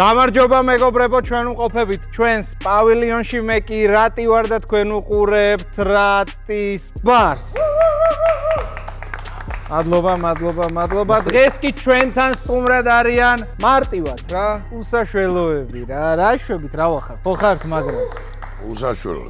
გამარჯობა მეგობრებო, ჩვენ ვყოფებით ჩვენს პავილიონში, მე კი რატი ვარ და თქვენ უყურებთ რატის ბარს. მადლობა. დღეს კი ჩვენთან სტუმრად არიან მარტივად რა, უსაშველოები რა შვებით, რა ვახარ. ხო ხართ მაგრამ?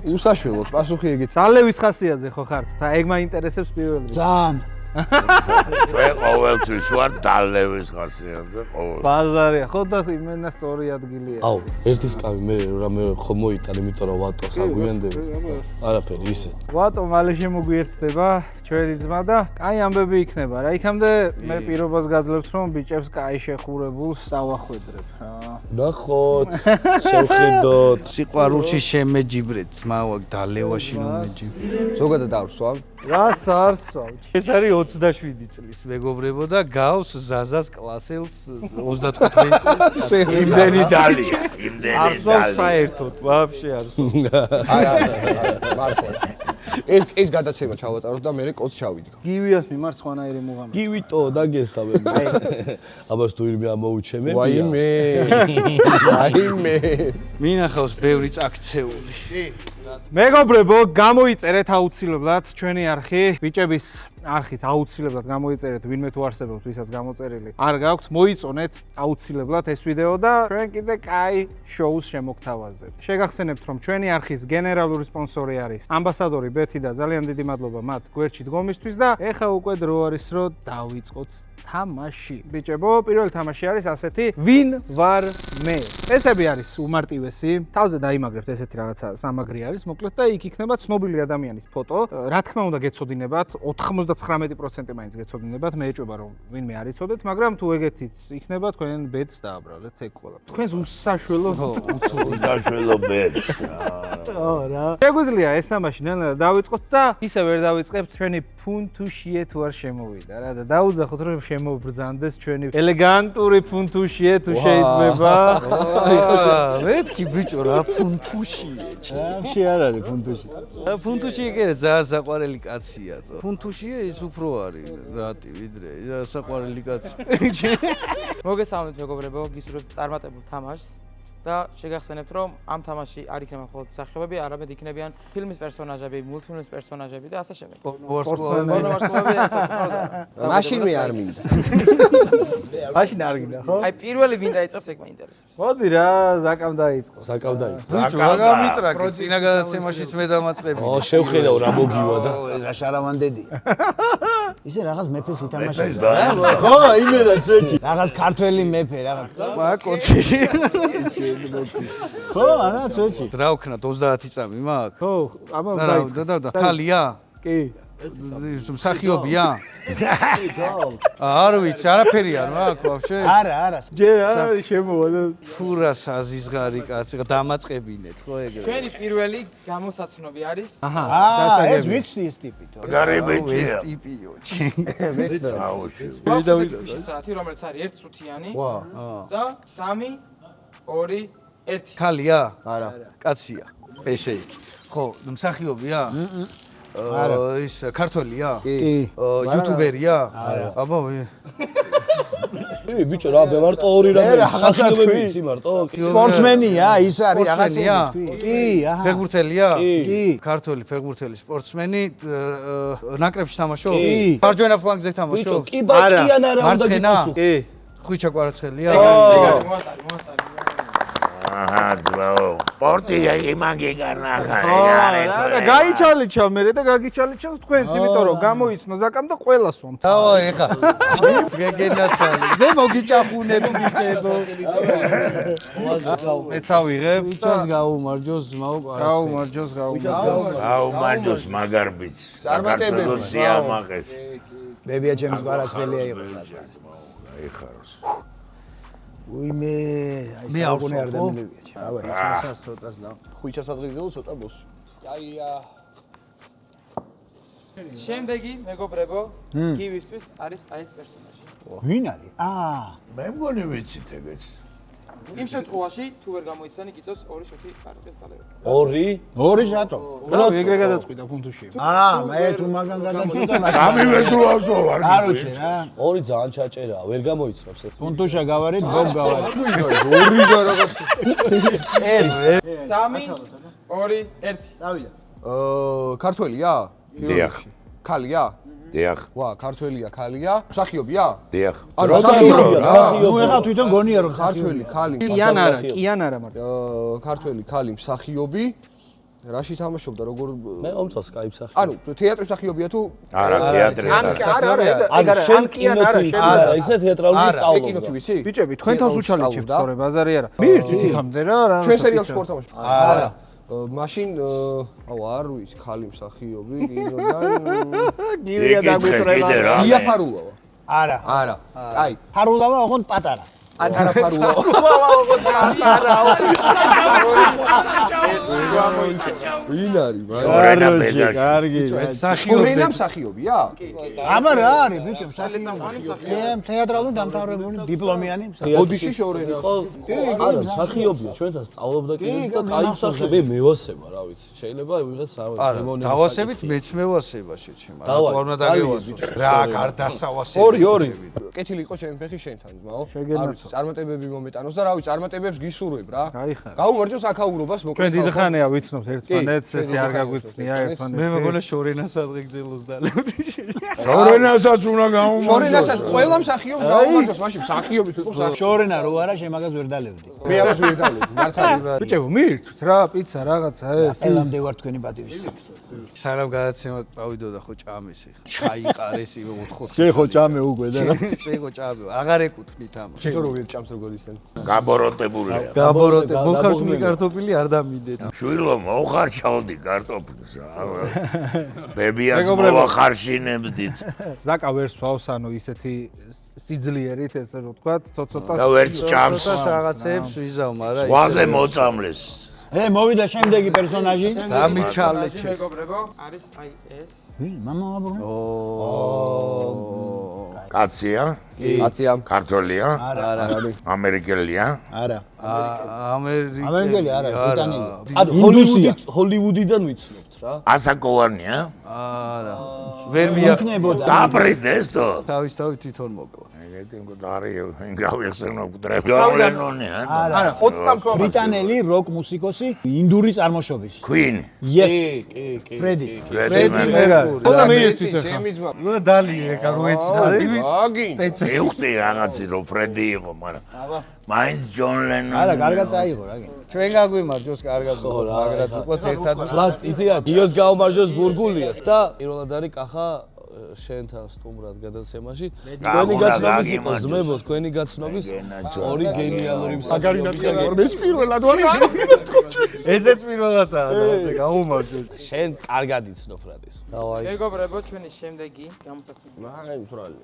უსაშველოდ, პასუხი ეგეთ. ძალევის ხასიათზე ხო ხართ? და ეგ მაინტერესებს პირველ რიგში. ძალიან. ჩვენ ყოველთვის ვარ დალევის ხასიათზე ყოველ. ბაზარია, ხო და იმენა სწორი ადგილია. აუ, ერთი სკამი მე რამე ხომ მოიტან, იმიტომ რომ ვატოს აგვიანდები. არაფერი ისე. ვატო მალე შემოგვიერთდება ჩვენი ძმა და კაი ამბები იქნება რა. იქამდე მე პირობას გაძლევთ რომ ბიჭებს კაი შეხურებულს ავახვედრებ რა. ნახოთ, შევხედოთ. სიყვარულში შემეჯიბრეთ, ძმავა დალევაში რომ მეჯიბრი. ზოგადად არსვა? რას არსვავ? ეს არის 27 წლის მეგობრებო და გავს ზაზას კლასელს 35 წლის. იმდენი დალია, იმდენი არსვავს დალია. საერთოდ, ვაფშე არსვავს. არა, მარტო. ეს გადაცემა ჩავატაროთ და მე კოდს ჩავიდგა. გივიას მიმართ სხვანაირი მუღამი. გივიტო დაგეხავე. აბას თუ ირმე ამოუჩემე. ვაიმე. მინახავს ბევრი წაქცეული. მეგობრებო, გამოიწერეთ აუცილებლად ჩვენი არხი, ბიჭების არხით აუცილებლად გამოიწერეთ, ვინმე თუ არსებობს, ვისაც გამოწერილი არ გაქვთ, მოიწონეთ აუცილებლად ეს ვიდეო და ჩვენ კიდე კაი შოუს შემოგთავაზებთ. შეგახსენებთ, რომ ჩვენი არხის გენერალური სპონსორი არის ამბასადორი ბეთი და ძალიან დიდი მადლობა მათ გვერდში დგომისთვის და ეხა უკვე დრო არის, რომ დავიწყოთ თამაში. ბიჭებო, პირველი თამაში არის ასეთი, ვინ ვარ მე. წესები არის უმარტივესი. თავზე დაიმაგრებთ ესეთი რაღაცა სამაგრი არის, მოკლედ და იქ იქნება ცნობილი ადამიანის ფოტო. რა თქმა უნდა, გეცოდინებათ 99% მაინც გეცოდინებათ, მე ეჭვება რომ ვინმე არ იცოდეთ, მაგრამ თუ ეგეთიც იქნება, თქვენ ბედს დააბრალეთ ეგ ყველა. თქვენს უსაშველო უსაშველო ბედს. რა. შეგვიძლია ეს თამაში ნელ-ნელა დავიწყოთ და ისე ვერ დავიწყებთ, ჩვენი ფუნთუშიე თუ არ შემოვიდა რა და დაუძახოთ რომ შემოვბრძანდეს ჩვენი ელეგანტური ფუნთუშიე თუ შეიძლება. მეთქი ბიჭო რა ფუნთუშიე. ვაფშე არ არის ფუნტუში. ფუნთუშიე კი არა, ძალიან საყვარელი კაცია. ფუნთუშიე ის უფრო არის რატი ვიდრე საყვარელი კაცი. მოგესალმებით მეგობრებო, გისურვებთ წარმატებულ თამაშს და შეგახსენებთ რომ ამ თამაში არ იქნება მხოლოდ სახეობები, არამედ იქნებიან ფილმის პერსონაჟები, მულტფილმის პერსონაჟები და ასე შემდეგ. ვარსკვლავები მაშინ მე არ მინდა. მაშინ არ გინდა, ხო? აი პირველი ვინ დაიწყებს ეგ მაინტერესებს. მოდი რა, ზაკამ დაიწყო. საკავდაი. ბიჭო რა გამიტრაკე წინა გადაცემაშიც მე დამაწყები. შევხედავ რა მოგივა და. რა შარავანდედი. ისე რაღაც მეფეს ითამაშებს. ხო, იმენა წეჭი. რაღაც ქართველი მეფე, რაღაც. კოცი. ხო, არა, წეჭი. რა ვქნათ 30 წამი მაქვს? ხო, აბა და ხალია? კი. მსახიობია? არ ვიცი, არაფერი არ მაქვს ვაფშე. არა. ჯერ არის შემოვა და ფურა საზიზღარი კაცი, დამაწყებინეთ ხო ეგრე. ჩვენი პირველი გამოსაცნობი არის ეს ვიცი ეს ტიპი თო. გარებეჭია. ეს ტიპიო. საათი რომელიც არის 1 წუთიანი და 3 2 1 ხალია? არა. კაცია. ესე იგი. ხო, მსახიობია? არა. ის ქართველია? კი. იუთუბერია? აბა ბიჭო რა, მე მარტო ორი რამე. რაღაცა თქვი. იცი მარტო? სპორტსმენია, ის არის სპორტსმენია? კი, აჰა. ფეხბურთელია? კი. ქართველი ფეხბურთელი სპორტსმენი, ნაკრებში თამაშობს? კი. მარჯვენა ფლანგზე ბიჭო, თამაშობს? კი ბაკიან არა უნდა მარცხენა? გიქოსო. კი. ხვიჩა კვარაცხელია? მოასწარი. აჰა, ძმაო. პორტი იმაგი განახა. და გაიჩალიჩა მე და გაგიჩალიჩავს თქვენც, იმიტომ რომ გამოიცნო ზაკამ და ყველას ვამ. დავა ეხა. გეგენაცალი. მე მოგიჭახუნებ ბიჭებო. მეც ავიღებ. ბიჭას გაუმარჯოს ძმაო კვარაცხელი. გაუმარჯოს. აუ, მარჯოს მაგარ ბიჭს. საქართველოს სიამაყეს. ბებია ჩემს კვარაცხელია იყო. აიხაროს. უიმე, მე აი ავსო, არ ხო? დამილევია. აბა, ჩასას ცოტას და. ხუჩას ადგილზე ცოტა ბოს. შემდეგი მეგობრებო, გივისთვის არის აი ეს პერსონაჟი. ვინ არის? მე მგონი ვიცით ეგეც. იმ შემთხვევაში თუ ვერ გამოიცანი გიწევს 2 შოთი არყის დალევა. 2 ორი რატო? რა ეგრე გადაწყვიტა ფუნთუში. მე თუ მაგან გადაჭრა. სამივე დროასო ვარ. არუჩი რა. 2 ძალიან ჩაჭერაა, ვერ გამოიცნობს ეს. პუნტუშა გავარით, გოგ გავარით. ორი და რაღაც. ეს 3 2 1 წავიდა. ქართველია? დიახ. ქალია? დიახ. ვა, ქართველია, ქალია? მსახიობია? დიახ. ანუ ნუ ეხა თვითონ გონია რომ ქართველი, ქალი. კიან არა, კიან არა მარტო. ქართველი, ქალი, მსახიობი. რაში თამაშობდა, როგორ მე ომწოს კაი მსახიობი. ანუ თეატრის მსახიობია თუ არა, თეატრი. ან შენ კინოთვით არა, ისე თეატრალური კი სწავლობდა. კინოთვი ვიცი? ბიჭები, თქვენთანს უჩალიჩებთ სწორე ბაზარი არა. მიირთვით იქამდე რა. ჩვენ სერიალს ვარ თამაში. არა. მაშინ აუ არ ვიცი, ქალი მსახიობი კინოდან გივია დაგვიტრელა. იაფარულავა. არა. არა. აი, ფარულავა ოღონდ პატარა. პატარა ფარულავა. ვინ არის, მაგრამ? ორენა პედაში. კარგი. ორენა მსახიობია? აბა რა არის ბიჭო, მსახიობი. თეატრალური დამთავრებული დიპლომიანი მსახიობი. ოდიშის ორენა. არა, მსახიობია, ჩვენთან სწავლობდა კინოს და კაი მსახიობი მევასება, რა ვიცი. შეიძლება ვიღაც არა, დავასებით მეც მევასება შეჩემა. დავაი, რატო არ უნდა დაგევასოს? რა გარდასავასები. ორი. კეთილი იყო შენ ფეხი შენთან, ძმაო. არ ვიცი, წარმატებები მომეტანოს და რა ვიცი, წარმატებებს გისურვებ რა. გაიხარა. გაუმარჯო საქაურობას მოკლედ. ჩვენ დიდი ხანია ვიცნობთ ერთმანეთს, ესე არ გაგვიცნია ერთმანეთს. მე მეგონა შორენას ადღეგრძელოს დალევდი. ორენასაც უნდა გამომარჯოს. შორენასაც ყველა მსახიობს გაუმარჯოს, მაშინ მსახიობი თუ იყო მსახიობი. შორენა რო არა, შემაგას ვერ დალევდი. მე ამას ვერ დავლები, მართალი. ბიჭებო, მიირთვით რა, პიცა რაღაცა ეს. ელამდე ვარ თქვენი პატივისცემ. სანამ გადაცემად წავიდოდა ხო ჭამეს ეხა. ჩაიყარეს იმე 4-4. შეხო ჭამე უკვე და რა. შეგო ჭამე. აღარ ეკუთვნით ამ. ჩე როგორ ჭამს როგორ ისენ. გაბოროტებულია. გაბოროტე, მოხარშული კარტოფილი არ დამიდეთ. შვილო, მოხარჩავდი კარტოფილს. ბებიას მოვახარშინებდით. ზაკა ვერ სვავს, ანუ ისეთი სიძლიერით ესე რომ ვთქვათ, ცოტა და ვერც ჭამს. ცოტა რაღაცებს ვიზავ, მაგრამ ვაზე მოწამლეს. მოვიდა შემდეგი პერსონაჟი. დამიჩალეჩეს. მეგობრებო, არის აი ეს. მამა აბურა. კაცია? კაცია. ქართველია? არა. ამერიკელია? არა. ამერიკელი არა, ბრიტანელი. ანუ ჰოლივუდიდან ვიცნობთ რა. ასაკოვანია? არა. ვერ მიახცნებოდა. დაბრინდეს თო? თავის თვითონ მოკლა. ეგეთი მგდარი გავიხსენო გდრები. დავლენონია? არა, 20 წამს ბრიტანელი როკ მუსიკოსი, ინდური წარმოშობის. Queen. Yes. კი. ფრედი. ფრედი მერკური. ხოდა მიირთვით ახლა. ჩემი ძმა. ნუ დალი ეხა რო ეცნები. აგი. მივხვდი რაღაცი რომ ფრედი იყო, მაგრამ მაინც ჯონ ლენონი. არა, კარგად წაიღო რა. ჩვენ გაგვიმარჯოს კარგად ვიყოთ, მაგრამ ვიყოთ ერთად. ლად იცია, გიოს გაუმარჯოს ბურგულიას და პირველად არის კახა შენთან სტუმრად გადაცემაში. თქვენი გაცნობის იყო ზმებო, თქვენი გაცნობის ორი გენიალური მსახიობი. მე პირველად ვარ. ესეც პირველადაა და გაუმარჯოს. შენ კარგად იცნობ რა ეს. დავაი. მეგობრებო, ჩვენი შემდეგი გამოსაცემი. აი, მთვრალი.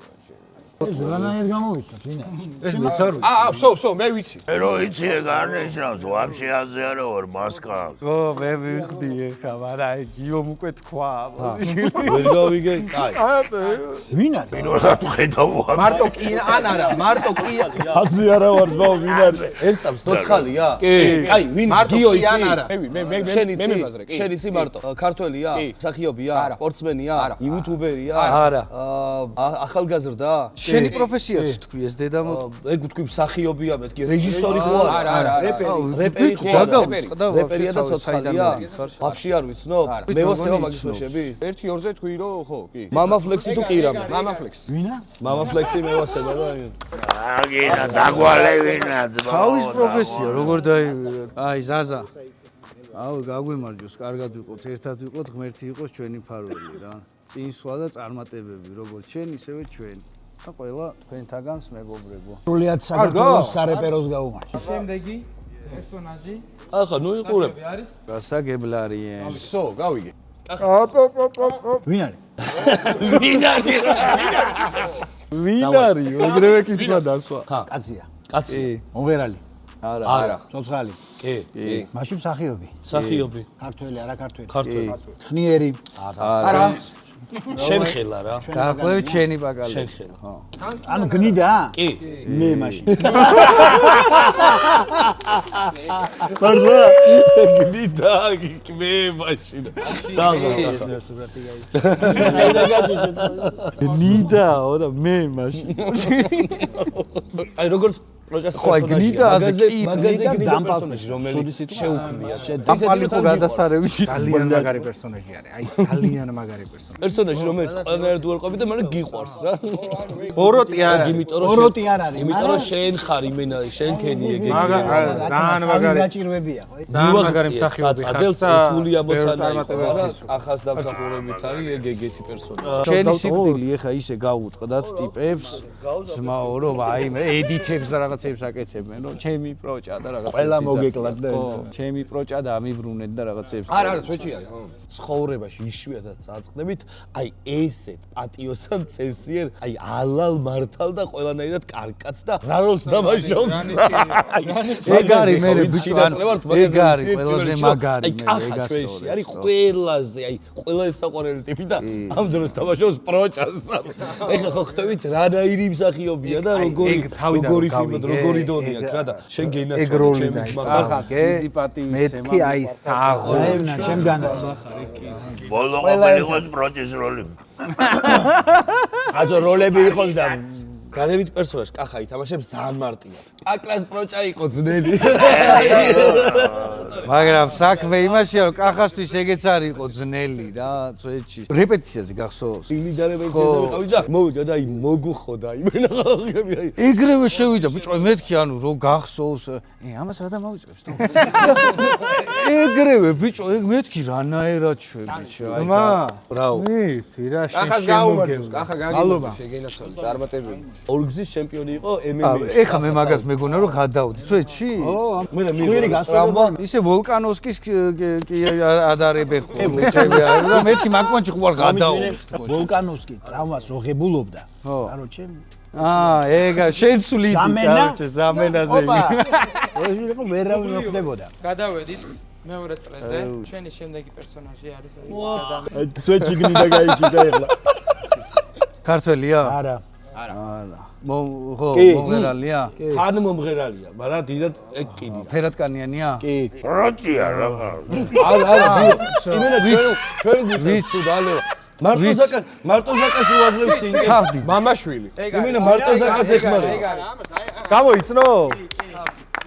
ზრანაირ გამოვიცნობ, ვინა. ეს მეც არ ვიცი. სო, მე ვიცი. მე რო იცი ეგ არ ნიშნავს, ვაფშე აზე არა ვარ მასკა. ხო, მე ვიხდი ეხა, მაგრამ აი გიომ უკვე თქვა. ვერ გავიგე, კაი. ვინ არის? პირველად ხედავ მარტო კი ან არა, მარტო კი. აზე არა ვარ ძმაო, ვინ არის? ერთ წამს დოცხალია? კი. კაი, ვინ გიო კი ან იცი? არა. შენ მე იცი? მებაზრე, კი. შენ იცი მარტო? ქართველია? მსახიობია? სპორტსმენია? იუთუბერია? არა. ახალგაზრდა? შენი პროფესიაც თქვი ეს დედამო. ეგ ვთქვი მსახიობია მეთქი, რეჟისორი ხო არა? არა. რეპერი ხო არა? დაგავიწყდა რეპერია და ცოცხალია? ვაფშე არ ვიცნობ? მევასება მაგის მეშები? 1-2-ზე თქვი რომ ხო, კი. მამა ფლექსი თუ კირამი? მამა ფლექს. ვინა? მამა ფლექსი მევასება და აგინა დაგვალევინა ძმა. თავის პროფესია როგორ დაივიოთ? აი ზაზა. აუ გაგვიმარჯოს, კარგად ვიყოთ, ერთად ვიყოთ, ღმერთი იყოს ჩვენი ფარველი რა. წინსვლა და წარმატებები, როგორც შენ, ისევე ჩვენ. და ყველა თქვენთაგანს მეგობრებო. სრულიად საქართველოს სარეპეროს გაუმარჯო. შემდეგი პერსონაჟი ახლა ნუ იყურებ. არის გასაგებლარიენ. სო, გავიგე. ვინ არის? ვინ არის? ეგრევე კითხვა დასვა. კაცია. კაცი. მომღერალი. არა. ცოცხალი. კი. მაშინ მსახიობი. მსახიობი. ქართველი, არა ქართველი. ქართველი. ხნიერი. არა. შენ ხელა რა. დაახლოებით ჩენი ბაკალი. შენ ხელა. ხო. ანუ გნიდა? კი. მე მაშინ. გნიდა მე მაშინ. საღო. გნიდაო და მე მაშინ. აი როგორც პროჭას გნიდა, მაგაზე გნიდა დამპალ პერსონაჟი რომელიც შეუქმნია. დამპალი ხო გადასარევში. ძალიან მაგარი პერსონაჟი არის. აი ძალიან მაგარი პერსონაჟი. პერსონაჟი რომელიც ყველანაირად უარყოფი და მაგრამ გიყვარს რა. ბოროტი არ არის. იმიტომ რომ ოროტი არ არის, იმიტომ რომ შენ ხარ იმენა შენ ქენიე გეგმი. ძალიან მაგარი. გაჭირვებია, ხო? ძალიან მაგარი მსახიობი ხარ. საძელს ეთული ამოცანა იყო, მაგრამ ახას დამსახურებით არის ეგეთი პერსონაჟი. შენი სიკვდილი ეხა ისე გავუტყდათ ტიპებს, ზმაო რომ აი მე ედიტებს და რაღაცებს აკეთებენ, რომ ჩემი პროჭა და რაღაცა. ყველა მოგეკლათ და ჩემი პროჭა და ამიბრუნეთ და რაღაცებს. არა, სვეჩი არის. ცხოვრებაში იშვიათად წაწყდებით, აი ესეთ პატიოსან წესიერ, აი ალალ მართალ და ყველანაირად კარკაც და რა როლს დამაშავებს. ეგ არის მე ბიჭო, ეგ არის ყველაზე მაგარი აი კახა ჩვენში არის ყველაზე, აი ყველა ეს საყვარელი ტიპი და ამ დროს დამაშავებს პროჭას. ეხლა ხო ხვდებით რანაირი მსახიობია და როგორი სიმოდ როგორი დონი აქვს რა და შენ გენაცვალე ჩემი ძმა ხარ. დიდი პატივის მეთქი აი საღო. აევნა ჩემგანაც. ბოლო ყოფილიყოს პროჭის როლი. აცო როლები იყოს და განებით პერსონაჟი კახა ითამაშებს ძალიან მარტივად. აკრას პროჭა იყო ძნელი. მაგრამ საქმე იმაშია რომ კახასთვის ეგეც არ იყო ძნელი რა წვეჩი. რეპეტიციაზე გახსოვს? იმიდანები ისე ვიყავი და მოვიდა და აი მოგუხოდა იმენა ხალხები აი. ეგრევე შევიდა ბიჭო მეთქი ანუ რო გახსოვს ამას რა დამავიწყებს თო ეგრევე ბიჭო ეგ მეთქი რანაერად შვები ძმა ბრავო მითი რა კახას გაუმარჯოს, კახა გაგიმარჯოს, შეგენაცვალე, წარმატებები. ორგზის ჩემპიონი იყო MMA-ში. ეხა მე მაგას მეგონა რომ გადავდი წვეჩი მე ხვირი გასვლა ისე ვულკანოვსკის კი ადარებენ ხოლმე ჩემი და მეთქი მაგმანჩი ხوار გადაობს ვულკანოვსკი ტრავმას რო ღებულობდა. კაროჩე ეგა შენ სული ზამენაზე ეს იყო ვერავინ არ ხდებოდა. გადავედით მეორე წრეზე. ჩვენი შემდეგი პერსონაჟი არის სვეჩი გნიდა გაიჭიდა ეხლა. ქართველია? არა. არა. ხო, მომღერალია? ხან მომღერალია, მაგრამ დიდად ეგ კიდია. ფერატკანიანია? კი. პროჭია რა. არა, იმენა ჩვენ გვიწევს თუ დალევა. მარტო ზაკას რო აძლევს წინკე. მამაშვილი. იმენა მარტო ზაკას ეხმარება. გამოიცნო?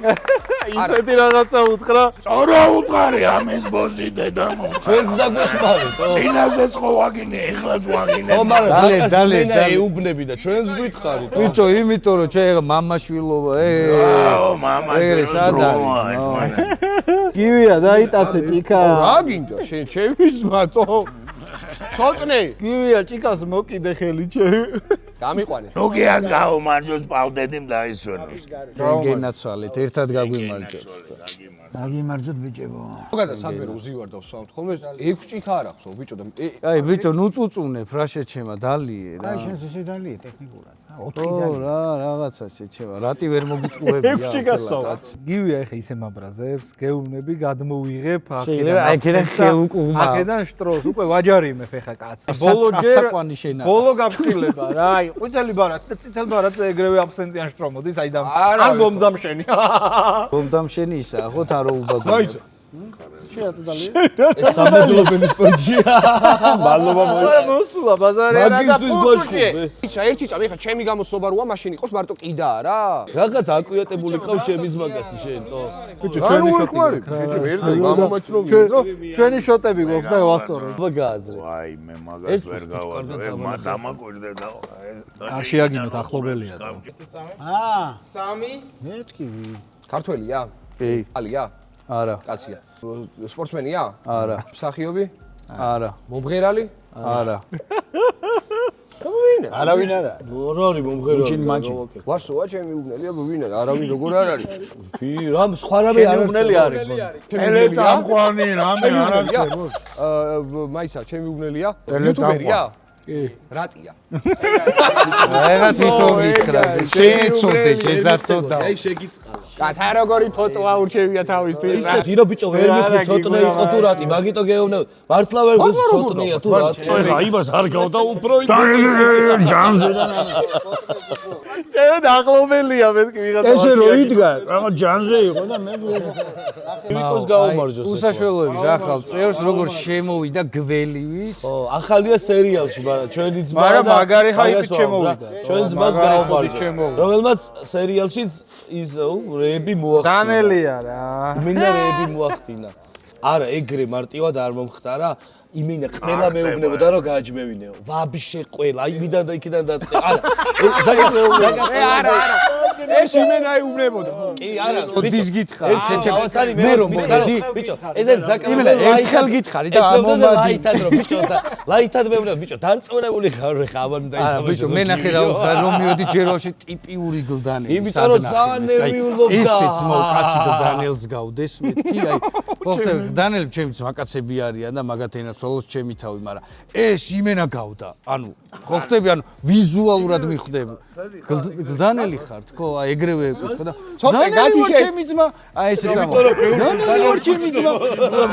ისეთი რაღაცა უთხრა. სწორა უყარი ამის ბოზი დედამო. ჩვენც დაგვეხმარეთ. წინაზეც ხო ვაგინე, ეხლაც ვაგინე. ო მაგრამ დალე, ზაკას დალე, იმენა დალე. ეუბნები და ჩვენც გვითხარით. ბიჭო, იმიტომ რომ ჩვენ ეხა მამაშვილობა, აო, მამა ეგრე სად არის? გივია დაიტაცე ჭიქა. რა გინდა შენ ჩემი ზმატო? ცოტნე, გივია ჭიქას მოკიდე ხელი ჩემი. გამიყვანე. ნუგიას გაუმარჯოს პავდედიმ დაისვენოს. გენაცვალეთ, ერთად გაგვიმარჯვეთ. დაგიმარჯვეთ ბიჭებო. მოგადა საბერო უზივარდავს სამთ. ხოლმე 6 ჭიქა არ ახსოვ ბიჭო და აი ბიჭო, ნუ წუწუნე ფრაშე ჩემა დალიე რა. აი შენს ესე დალიე ტექნიკურად. 4 ო დალიე. რა რაღაცა შეჩევა. რატი ვერ მოგიტყუებია? 6 ჭიქასო. გივია ეხა ისე მაბრაზებს, გეუბნები, გადმოვიღებ შეიძლება აი აქედან ხელუკუმა. აქედან შტროს, უკვე ვაჯარიმებ ეხა კაცს. ბოლო ჯერ საკვანი შენა. ბოლო გაფრთხილება რა, აი ყვითელი ბარად და წითელ ბარად ეგრევე აბსენტიან შტრო მოდის, აი და ან გომდამშენი. გომდამშენისა, ხო თან რო უბადო. მაიცა. ეს სამედლობენის პონჯია. მადლობა არა მოსულა ბაზარი არა და მაგისტვის გოშხობ. ისა ერთი წამი ხა ჩემი გამოსობა როა მაშინ იყოს მარტო კიდაა რა. რაღაც აკვიატებული ყავს ჩემი ძმაკაცი შენ თო. ანუ უყვარი. ვერ გამომაჩნობია რა. ჩვენი შოტები გვაქვს და ვასწორებ. აბა გააძრე. აი მე მაგას ვერ გავაძლევ, მა დამაკვირდე და არ შეაგინოთ ახლობელია. აა 3 მეთქი. ქართველია? კი, ალია? არა, კაცია. სპორტსმენია? არა, მსახიობი? არა, მომღერალი? არა. ვინ? არავინ არა. არ არის მომღერალი. უჩინ მაჩი. ვასოა ჩემი უგნელი აბა ვინ არის? არავინ როგორ არ არის? ფი რამ სხვა რამე არ უგნელი არის. ტელეწამყვანი რამე არ არის. მაისა ჩემი უგნელია? იუტუბერია? კი. რატია? ეხა თვითონ მითხრა, შეეცოდე, შეზაწოდა. აი შეგიწყალა. გათა როგორი ფოტო აურჩევია თავისთვის. ისე ძირო ბიჭო ვერ მიხდი ცოტნე იყო თუ რატი მაგიტო გეუბნებ მართლა ვერ გიხდი ცოტნეა თუ რატი ეხა იმას არ გავდა უფრო შენ ახლობელია მეთქი ვიღაცა ესე რო იდგა რაღაც ჯანზე იყო და მე ვიყოს გაუმარჯოს უსაშველოების ახალ წევს როგორ შემოვიდა გველივით ხო ახალია სერიალში მაგრამ ჩვენი ძმა მაგრამ მაგარი ჰაიპით შემოვიდა. ჩვენ ძმას გაუმარჯოს რომელმაც სერიალშიც ის რეები მოახდინა დანელია რა. მინდა რეები მოახდინა არა ეგრე მარტივად არ მომხდარა იმენა ყველა მეუბნებოდა რომ გააჯმევინეო ვაბშე ყველა იმიდან და იქიდან დაწყე არა არა ეს იმენა იუბნებოდა კი არა ოდის გითხარ შეჩემოთანი მე რომ მოვედი ბიჭო ეს ზაკამელი ერთხელ გითხარი და ამომადი ლაითად რომ ბიჭო და ლაითად მეუბნებ ბიჭო დარწმუნებული ხარ ხა ამან არა დაიწყო ბიჭო მე ნახე რომ მიოდი ჯეროში ტიპიური გლდანელი იმიტომ რომ ძალიან ნერვიულობდა ისიც მოკაცი გლდანელს გავდეს მეთქი აი ხო ხტები გლდანელები ჩემი ძმაკაცები არიან და მაგათ ენაცვალოს ჩემი თავი მაგრამ ეს იმენა გავდა ანუ ხო ხტები ანუ ვიზუალურად მიხვდები გლდანელი ხარ თქო აი ეგრევე ეკითხა და ცოტა გაჩიშე ჩემი ძმა აი ესე წამო ჩემი ძმა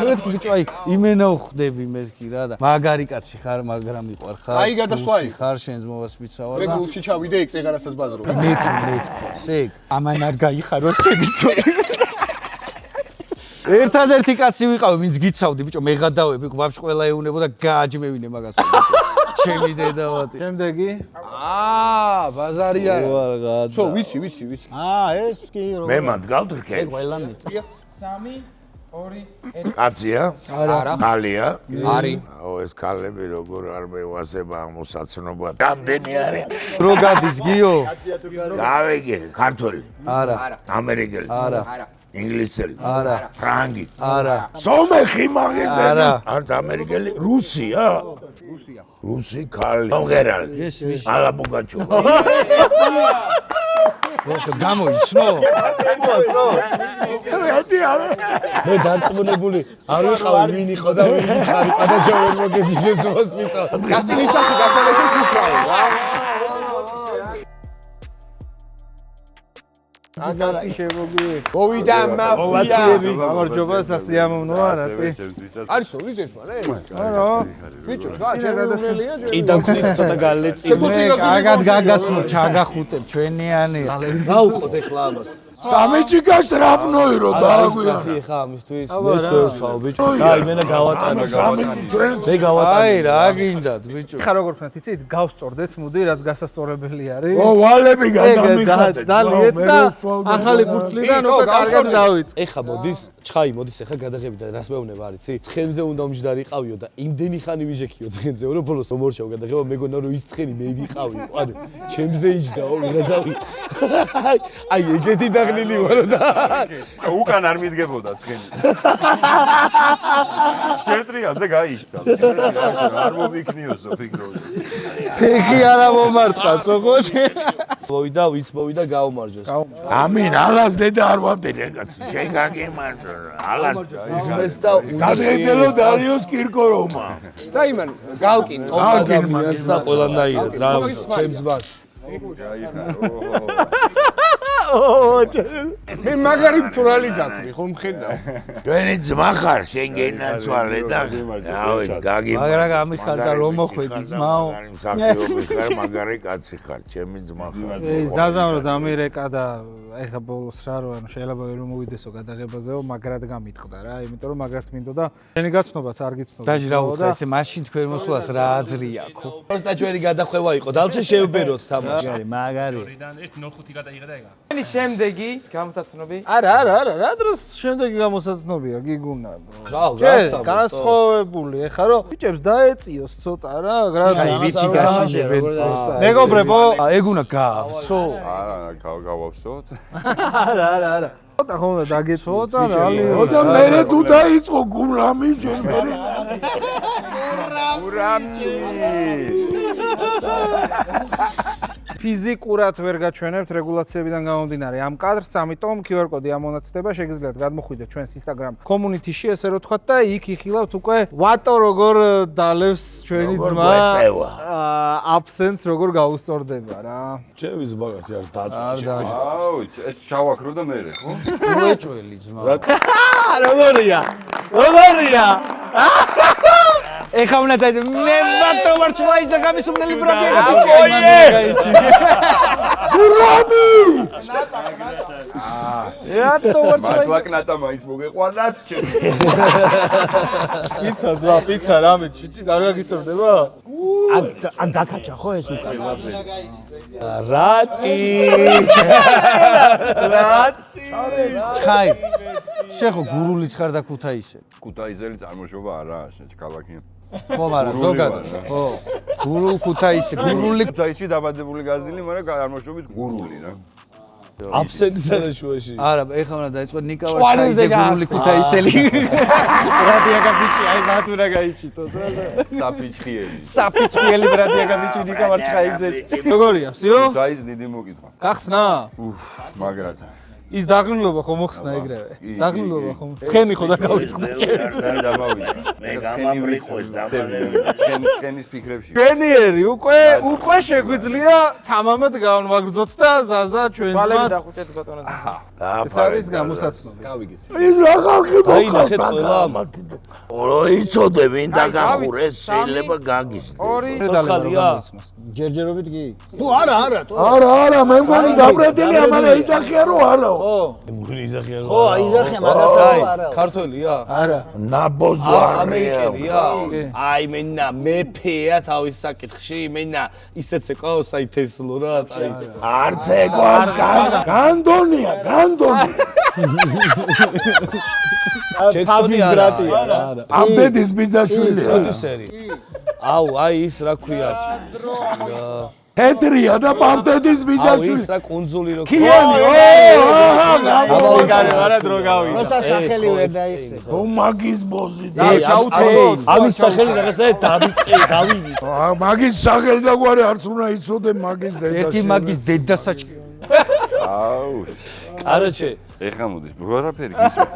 მეთქი ბიჭო აი იმენა ვხვდები მეთქი რა და მაგარი კაცი ხარ მაგრამ მიყვარ ხარ აი გადასვლა იქ ხარ შენ ძმობას მიცავა მე და გულში ჩავიდე იქ წეგარასაც ბაზრო მეთქოს ეგ ამან არ გაიხაროს ჩემი ძმა ერთადერთი კაცი ვიყავი ვინც გიცავდი ბიჭო მეღადავები ვაფშე ყველა ეუნებოდა გააჯმევინე მაგას ჩემი დედავატი შემდეგი ბაზარი არა ვარღა ცო ვიცი ეს კი მე მადგავთ რქებს. ყველა მიწია 3 2 1 კაცია? არა კალია? არის აო ეს კალები როგორ არ მევასება მოსაცნობა. რამდენი არის? რო გადის გიო გავიგე, ქართველი, არა ამერიკელი, არა ინგლისელი, არა ფრანგი, არა სომეხი მაგეზე. არა. არც ამერიკელი, რუსია? რუსი კალი. მომღერალი. ალა ბუგაჩო. გამოიცნო მე დარწმუნებული არ ვიყავი ვინ იყო და ვინ ხარ და ჯოვენ მოგეძი შეძოს მიწა გასტინისაში გასალეში სუფრაო რა აკაცი შემოგვიე მოვიდა მაფია გამარჯობა სასიამოვნოა რა არისო ვიდეს მარე არა ბიჭო გაჩერებულია კიდე გქნით ცოტა გალეწი კარგად გაგაცნო ჩაგახუტებ ჩვენიანი გაუყოთ ეხლა ამას სამეჯიკას ტრაფნოირო დააგვია. ხა ამისთვის მეც ვერსაო ბიჭო აი მენა გავატანე მე გავატანე აი რა გინდათ ბიჭო ხა როგორ ხნათ იცით გავსწორდეთ მოდი რაც გასასწორებელი არის ო ვალები გადამიხადეთ. დალიეთ და ახალი ფურცლიდან უკვე კარგად დავით ეხა მოდის ჩხაი მოდის ეხა გადაღები და რას მეუბნება არიცი ცხენზე უნდა მჯდარიყავიო და იმდენი ხანი ვიჟექიო ცხენზე რომ ბოლოს მომორჩაო გადაღება მეგონა რომ ის ცხენი მე ვიყავი ანუ ჩემზე იჯდაო ვიღაცავი აი ეგეთი დაღლილი ვარო და უკან არ მიდგებოდა ცხენი. შეტრიალ და გაიქცა. არ მომიქნიოსო ფიქრობდი. ფეხი არა მომარტყა სოღოს მოვიდა ვიც მოვიდა გაუმარჯოს ამინ ალას დედა არ ვამდენ ეკაც. შენ გაგემარჯო. ალას იმეს და გადაეცელო დარიოს კირკოროვმა. და იმან გავკინ ადამიანს და ყველანაირად რა ჩემს ბას მე მაგარი მთვრალი გაქვი ხომ მხედავ ჩვენი ძმა ხარ შენ გენაცვალე და რავი გაგიმარჯო. მაგრამ გამიხარდა რომ მოხვედი ძმაო მსახიობი ხარ მაგარი კაცი ხარ ჩემი ძმა ხარ. ზაზამ რომ დამირეკა და ეხა ბოლოს რა რო ანუ შეიძლება ვერ მომოვიდესო გადაღებაზეო მაგრად გამიტყდა რა იმიტომ რომ მაგრად მინდოდა შენი გაცნობაც არ გიცნობდა დაჟი რა უთხრა ესე მაშინ თქვენ მოსვლას რა აზრი აქვს პროსტა ჩვენი გადახვევა იყო დალჩე შევბეროთ თამაში მაგარი შემდეგი გამოსაცნობი არა რა დროს შემდეგი გამოსაცნობია გიგუნა რა განსხვავებული ეხა რომ ბიჭებს დაეწიოს ცოტა რა აი ვიცი გაშინებენ მეგობრებო ეგ უნდა გავსო არა გავავსოთ. არა ცოტა ხომ უნდა დაგეცოტა რალი და მერე თუ დაიწყო გურამი შენ მერე ფიზიკურად ვერ გაჩვენებთ რეგულაციებიდან გამომდინარე ამ კადრს, ამიტომ QR კოდი ამონაცდება, შეგიძლიათ გადმოხვიდეთ ჩვენს Instagram community-ში, ესე რომ თქვათ და იქ იხილავთ უკვე ვატო როგორ დალევს ჩვენი ძმა. აბსენს როგორ გაუსწორდება რა. ჩემი ზბაგასი არ დაწვა. აუ, ეს ჩავაქრო და მე ხო? უეჭველი ძმა. როგორია? როგორია? ეხა უნდა დაიწყო მე ვატო ვარჩლა ისა გამისούμნელი ბრატია გაიჩი. რატო ვარჩლა მართლაკნატა მაინც მოგეყვანათ ჩემი. პიცა ძმა, პიცა რამე ჩიჩი არ გაგიწევდება? ან დაკაჭა ხო ეს უკან რატი ჩხაი შეხო გურულიც ხარ და ქუთაისელი ქუთაისელი წარმოშობა არაა, ქალაქი. ხო მაგრამ ზოგადად ხო გურულ ქუთაისელი ქუთაისში დაბადებული გაზილი, მაგრამ წარმოშობით გურული რა. აბსენტი თანაშუაში. არა ეხლა უნდა დაიწყო ნიკა ვარჩაიძე გურული ქუთაისელი ბრატიაკა ბიჭი აი მათურა გაიჩიტო საფიჩხიელი. საფიჩხიელი ბრატიაკა ბიჭი ნიკა ვარჩაიძე როგორია? всё? ქუთაის დიდი მოკითხვა. გახსნა? მაგრად. ის დაღლილობა ხო მოხსნა ეგრევე? დაღლილობა ხო? ცხენი ხო დაგავიწყდა ჩემი. ცხენი დამავიდა. მე გამამრიხვეს ცხენის ფიქრებში. ჩვენიერი უკვე შეგვიძლია თამამად გავანვაგრძოთ და ზაზა ჩვენს თვალები მას დახუჭეთ ბატონო. ეს არის გამოსაცნობი. გავიგეთ. ის რა ხალხი დაინახეთ ყველა ორო იცოდე ვინ დაგახურეს შეიძლება გაგიზრდე. ორი ცოცხალია ჯერჯერობით კი თუ არა არა მე მგონი დაბრეტილი ამალა იძახია რომ არა მგონი იძახია რომ ხო აიზახე მაგას არა ქართველია არა ნაბოზო ამერიკელია აი მენა მეფეა თავის საკითხში მენა ისეც ეყავს აი თესლო რა აი არც ეკვას განდონია ჩექსონი არა ამდედის ბიძაშვილია პროდიუსერი აუ აი ის რა ქვია თეთრია და პავტედის აუ ბიძაშვილი ის რა კუნძული რო ქიანი გამოგარე არა დრო გავიდა როცა სახელი ვერ დაიხსე ო მაგის ბოზი ამის სახელი რაღაცა დავიწყე დავივიწყე მაგის სახელი და გვარი არც უნდა იცოდე მაგის დედა ერთი მაგის დედასაჭი აუ, კაროჩე ეხა მოდის, ვარაფერი გისმენთ.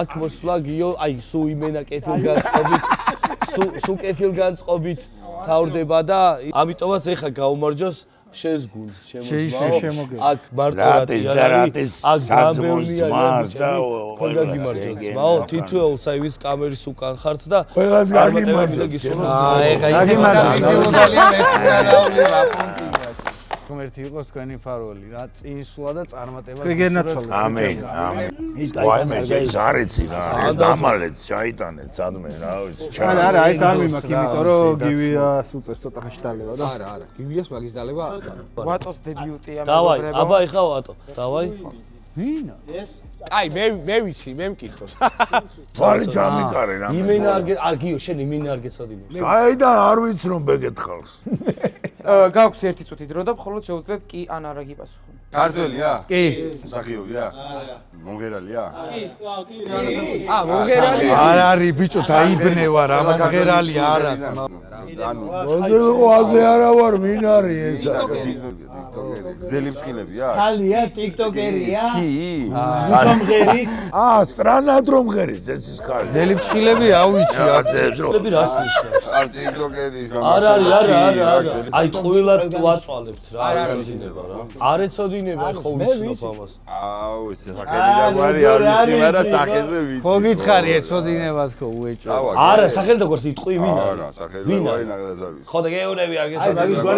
აქ მოსვლა გიო, აი სუ იმენა კეთილგანწყობით, სუ კეთილგანწყობით თავდება და ამიტომაც ეხა გაუმარჯოს შენს გულს, შემოძმაო. აქ მარტო რატი არის, აქ ძალიან ბევრი არის და ხონდა გიმარჯოს, ძმაო, თითოეულს აი ვინც კამერის უკან ხართ და ყველას გაგიმარჯოს. ეხა ის ვიზუალია მეცნიერული რაპონტი ღმერთი იყოს თქვენი ფარველი რა წინსვლა და წარმატება გენაცვალე ამენ ვაიმე ეს არიცი რა დამალეთ ჩაიტანეთ სადმე რა ვიცი არა ეს არ მიმაქ იმიტომ რომ გივიას უწევს ცოტა ხანში დალევა და არა გივიას მაგის დალევა ვატოს დებიუტია დავაი აბა ეხა ვატო დავაი ვინა აი მე ვიცი მე მკითხოს ძალი ჯამიკარე რა იმენა არ გიო შენ იმენა არ გეცოდინე საიდან არ ვიცი რომ ბეგეთხავს გაქვს ერთი წუთი დრო და მხოლოდ შეუძლიათ კი ან არა გიპასუხონ. ქართველია? კი. მსახიობია? მონღერალია? მონღერალია? არ არის ბიჭო დაიბნევა რა მონღერალი არა ანუ მონღერალზე არა ვარ ვინ არის ეს გზელი მსხილებია? ხალია ტიკტოკერია კი? მომღერის სტრანად რომ ღერის ეს ის ხალხი ძელი ფჭილები ავიცი რაღაცებს რომები რას ნიშნავს არ ტიკტოკერის არა აი ყვილად ვაწვალებთ რა არ ეცოდინება რა არ ეცოდინება ხო ვიცნობ ამას აუ ეს სახელი და გვარი არ ვიცი მაგრამ სახეზე ვიცი ხო გითხარი ეცოდინება თქო უეჭო არა სახელი და გვარს იტყვი ვინ არა სახელი და გვარი ნაგადად არ ვიცი ხო და გეუნები არ გესოდინება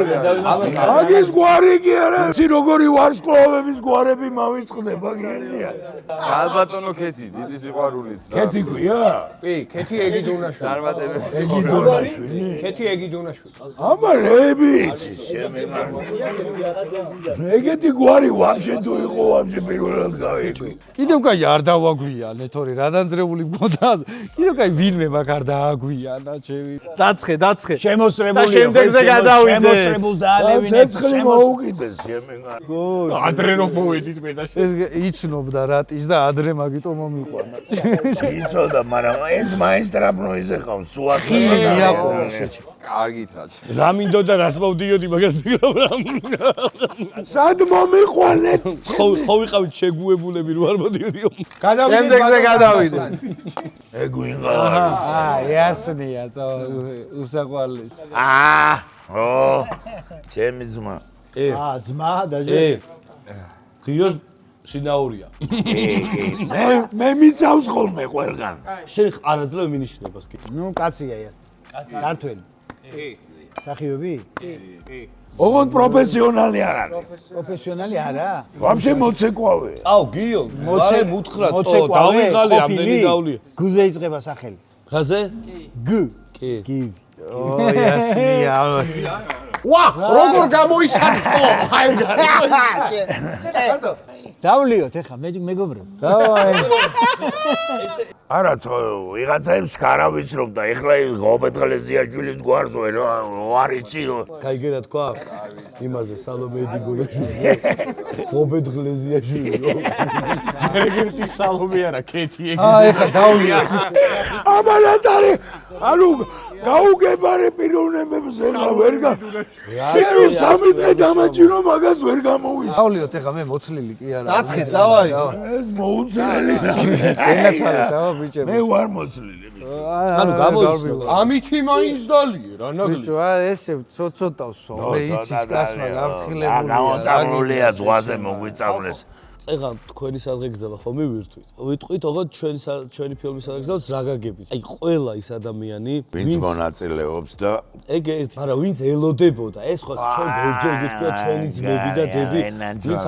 მაგის გვარი კი არა იცი როგორი ვარსკვლავების გვარები მავიწყდება გენია ალბათონო ქეთი დიდი სიყვარულით ქეთი ქვია კი ქეთი ეგიდონაშვილი წარმატებები ეგიდონაშვილი ქეთი ეგიდონაშვილი აბა რები იცი ეგეთი გვარი ვაფშე თუ იყო ვაფშე პირველად გავიყვი. კიდევ კაი არ დავაგვიანე, თორე რა დანძრებული მქონდა. კიდევ კაი ვინმე მაგ არ დააგვიანა, ჩემი. დაცხე. შემოსწრებული. და შემდეგზე გადავიდე. შემოსწრებულს დაალევინე. ცეცხლი მოუკიდეს შემეგა. ადრე რომ მოვედით მე და ეს იცნობდა რატის და ადრე მაგიტომ მომიყვანა. იცოდა, მაგრამ ეს მაინც ტრაპნოიზე ყავს, სუახი. კარგით რაც. რა მინდოდა რას მოვდიოდი მაგას მიგრამ. სად მომიყვანეთ? ხო ვიყავით შეგუებულები რო არ მოდიოდიო. შემდეგზე გადავიდე. ეგვინღა. იასნია და უსაყვარლეს. ო, ჩემი ძმა. ძმა და ღიოს შინაურია. მე მიცავს ხოლმე ყველგან. შენ არაძლევ მინიშნებას კი. ნუ კაცია ეს. ქართველი. სახიობი? ოღონდ პროფესიონალი არ არის. პროფესიონალი არა? ვაფშე მოცეკვავე. აუ გიო, მოცე მუთხრა, დავიღალი ამდენი გავლია. გუზე იწყება სახელი. რაზე? გ. კი. კი. ო იასნია. ვა, როგორ გამოიშარკო? დავლიოთ ეხა მეგობრებო. დავაი. არა, ვიღაცაებს ხარავის რომ და ეხლა ის ღობეთღლეზიაშვილის გვარს არ იცი. გაიგერა თქვა? იმაზე სალომე ედიგოლაშვილი. ღობეთღლეზიაშვილი. ჯერეგერტი სალომე არა, კეთი ეგ. ეხა დავლიოთ. ამანაც არის. ანუ გაუგებარე პიროვნებებს ეხლა ვერ გა. შენ სამი დღე დამაჭირო მაგას ვერ გამოვიშ. დავლიოთ ეხა მე მოცლილი კი არა. დაცხე, დავაი. ეს მოუწელი რა. ენაცვალე დავა ბიჭები. მე ვარ მოცლილი. ანუ გამოიწვია. ამითი მაინც დალია რა ნაგლი. ბიჭო, არა ესე ცოტავს მე იცის კაცმა გაფრთხილებულია. გამოწამლულია ზღვაზე მოგვიწავლეს. წეგან თქვენი სადღეგრძელა ხომ მივირთვით. ვიტყვით ოღონდ ჩვენი ფილმის სადღეგრძელს რა გაგებით. აი ყველა ის ადამიანი, ვინც მონაწილეობს და ეგ ერთი, მაგრამ ვინც ელოდებოდა, ეს ხო ჩვენ ბერჯერ გითქვა ჩვენი ძმები და დები, ვინც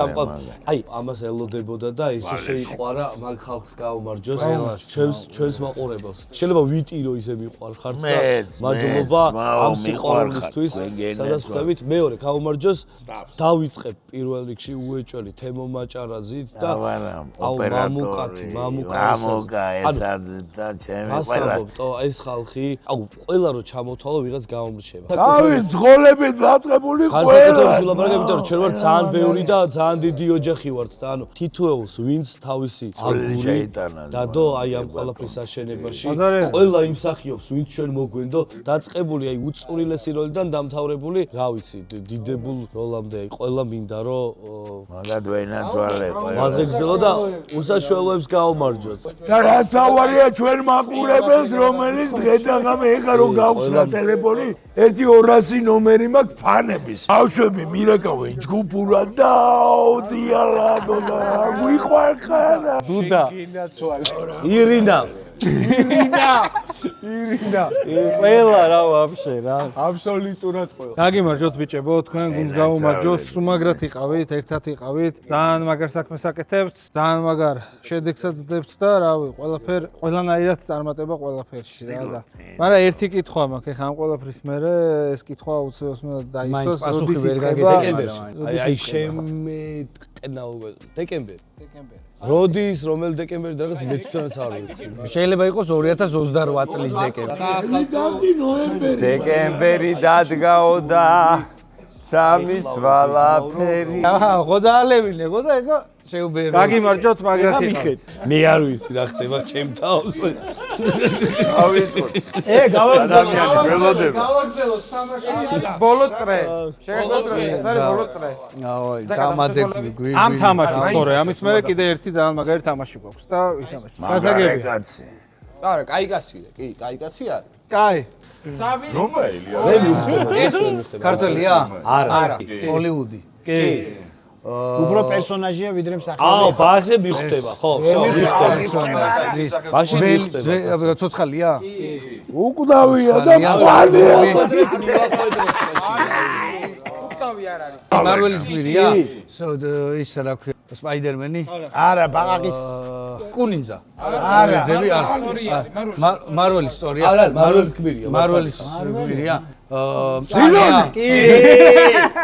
აი ამას ელოდებოდა და ესე შეიყვარა მაგ ხალხს გაუმარჯოს ჩვენს მაყურებელს. შეიძლება ვიტირო ისე მიყვარხართ და მადლობა ამ სიყვარულისთვის, სადაც ხვდებით. მეორე გაუმარჯოს, დავიწყებ პირველ რიგში უეჭველი თემო მაჭარაძით და აუ მამუკა ესაც და ჩემი ყველა ეს ხალხი, აუ ყველა რო ჩამოთვალო ვიღაც გამომრჩება. თავის ძღოლებით დაწყებული ყველა. განსაკუთრებით ლაპარაკები, იმიტომ რომ ჩვენ ვართ ძალიან ბევრი და ძალიან დიდი ოჯახი ვართ და ანუ თითოეულს ვინც თავისი აგური დადო აი ამ ყველაფრის აშენებაში, ყველა იმსახიობს ვინც ჩვენ მოგვენდო, დაწყებული აი უწვრილესი როლიდან დამთავრებული, რა ვიცი, დიდებულ როლამდე აი ყველა მინდა რომ მაგად ვენაძვალე მადლეგზელო და უსაშველოებს გაუმარჯოთ. და რაც თავარია ჩვენ მაყურებელს, რომელიც დღე და ღამე ეხა რომ გავხსნა ტელეფონი, 1-200 ნომერი მაქვს ფანების. ბავშვები მირეკავენ ჯგუფურად და ძიალადო და გვიყვარხარა. დუდა. ირინა. ყველა რა ვაფშე რა. აბსოლუტურად ყველა. დაგიმარჯოთ ბიჭებო, თქვენ გუნდს გაუმარჯოთ, სრუმაგრად იყავით, ერთად იყავით, ძალიან მაგარ საქმეს აკეთებთ, ძალიან მაგარ შედეგსაც დებთ და რავი, ყველანაირად წარმატება ყველაფერში რა და. მაგრამ ერთი კითხვა მაქვს, ეხლა ამ ყველაფრის მერე ეს კითხვა უცებად დაისვას, პასუხი ვერ გაგეთებერში. აი შემეტყნაო დეკემბერი. როდის, რომელ დეკემბერი და რაღაც მე თვითონაც არ ვიცი. შეიძლება იყოს 2028 წლის დეკემბერი. მიზავდი ნოემბერი. დეკემბერი დადგაო და სამის ვალაფერი. ხო დაალევინე, ხო და ეხა შეუბერე. დაგიმარჯოთ, მაგრამ მიხეთ. მე არ ვიცი რა ხდება ჩემ თავს. ავიღოთ. გავაგზავნე, ველოდები. გავაგზავნოს თამაში. ბოლო წრე. შეგვიძლია ეს არის ბოლო წრე. ავაი, დამადებული ამ თამაშს თორე, ამის მერე კიდე ერთი ძალიან მაგარი თამაში გვაქვს და ვითამაშოთ. გასაგები. არა, კაი კაცია, კი, კაი კაცია. კაი. რომელია? მე მიხდება. ეს ვერ მიხდება. ქართველია? არა. ჰოლივუდი. კი. უფრო პერსონაჟია ვიდრე მსახიობი. აუ, ბაშე მიხდება, ხო, всё, მიხდება. ბაშე მიხდება. ცოცხალია? უკვდავია და მწვანეა. უკავი არ არის. მარველის გმირია? ის რა ქვია? სპაიდერმენი? არა, ბაყაყის კუნინძა. არა, ძები არ. მარველის ისტორია? არა, მარველის გმირია. მარველის გმირია? ძილონი. კი.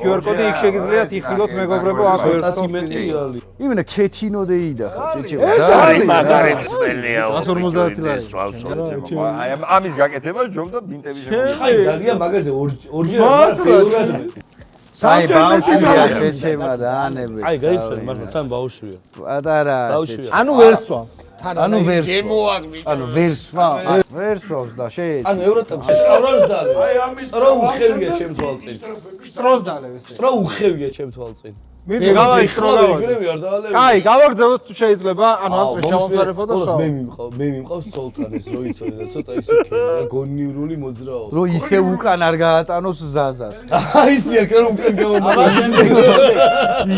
QR კოდი, იქ შეგიძლიათ იხილოთ მეგობრებო აქ ვერსო. იმენა ქეთინო დეიდა ხა ჭეჭე. ეს არის მაგარი მსმენელია. 150 ლარი. აი ამის გაკეთება ჯობდა ბინტები შემოგვიყვება. აი დაგია მაგაზე ორჯერ ბევრად. აი ბავშვია შეჩემა და ანები. აი გაიცნო მართლა თან ბავშვია. პატარა. ანუ ვერსვა. ანუ ვერსვა. ვერსვავს და შეეცი. ანუ ევროტებში სწავლობს და აი ამის სტრო უხევია ჩემ თვალწინ. სტროს დალევ ესე. სტრო უხევია ჩემ თვალწინ. მიდი გავაიხრო და ეგრევე არ დაალევი. კაი, გავაგრძელოთ თუ შეიძლება, ანუ აწვე ჩავამთავრებო და სვა. მე მიმყავს ცოლთან ეს რო იცოდი და ცოტა ისე ქენა გონივრული მოძრაობა. რო ისე უკან არ გაატანოს ზაზას. აი ისე არ რომ უკან გამომაგდეს.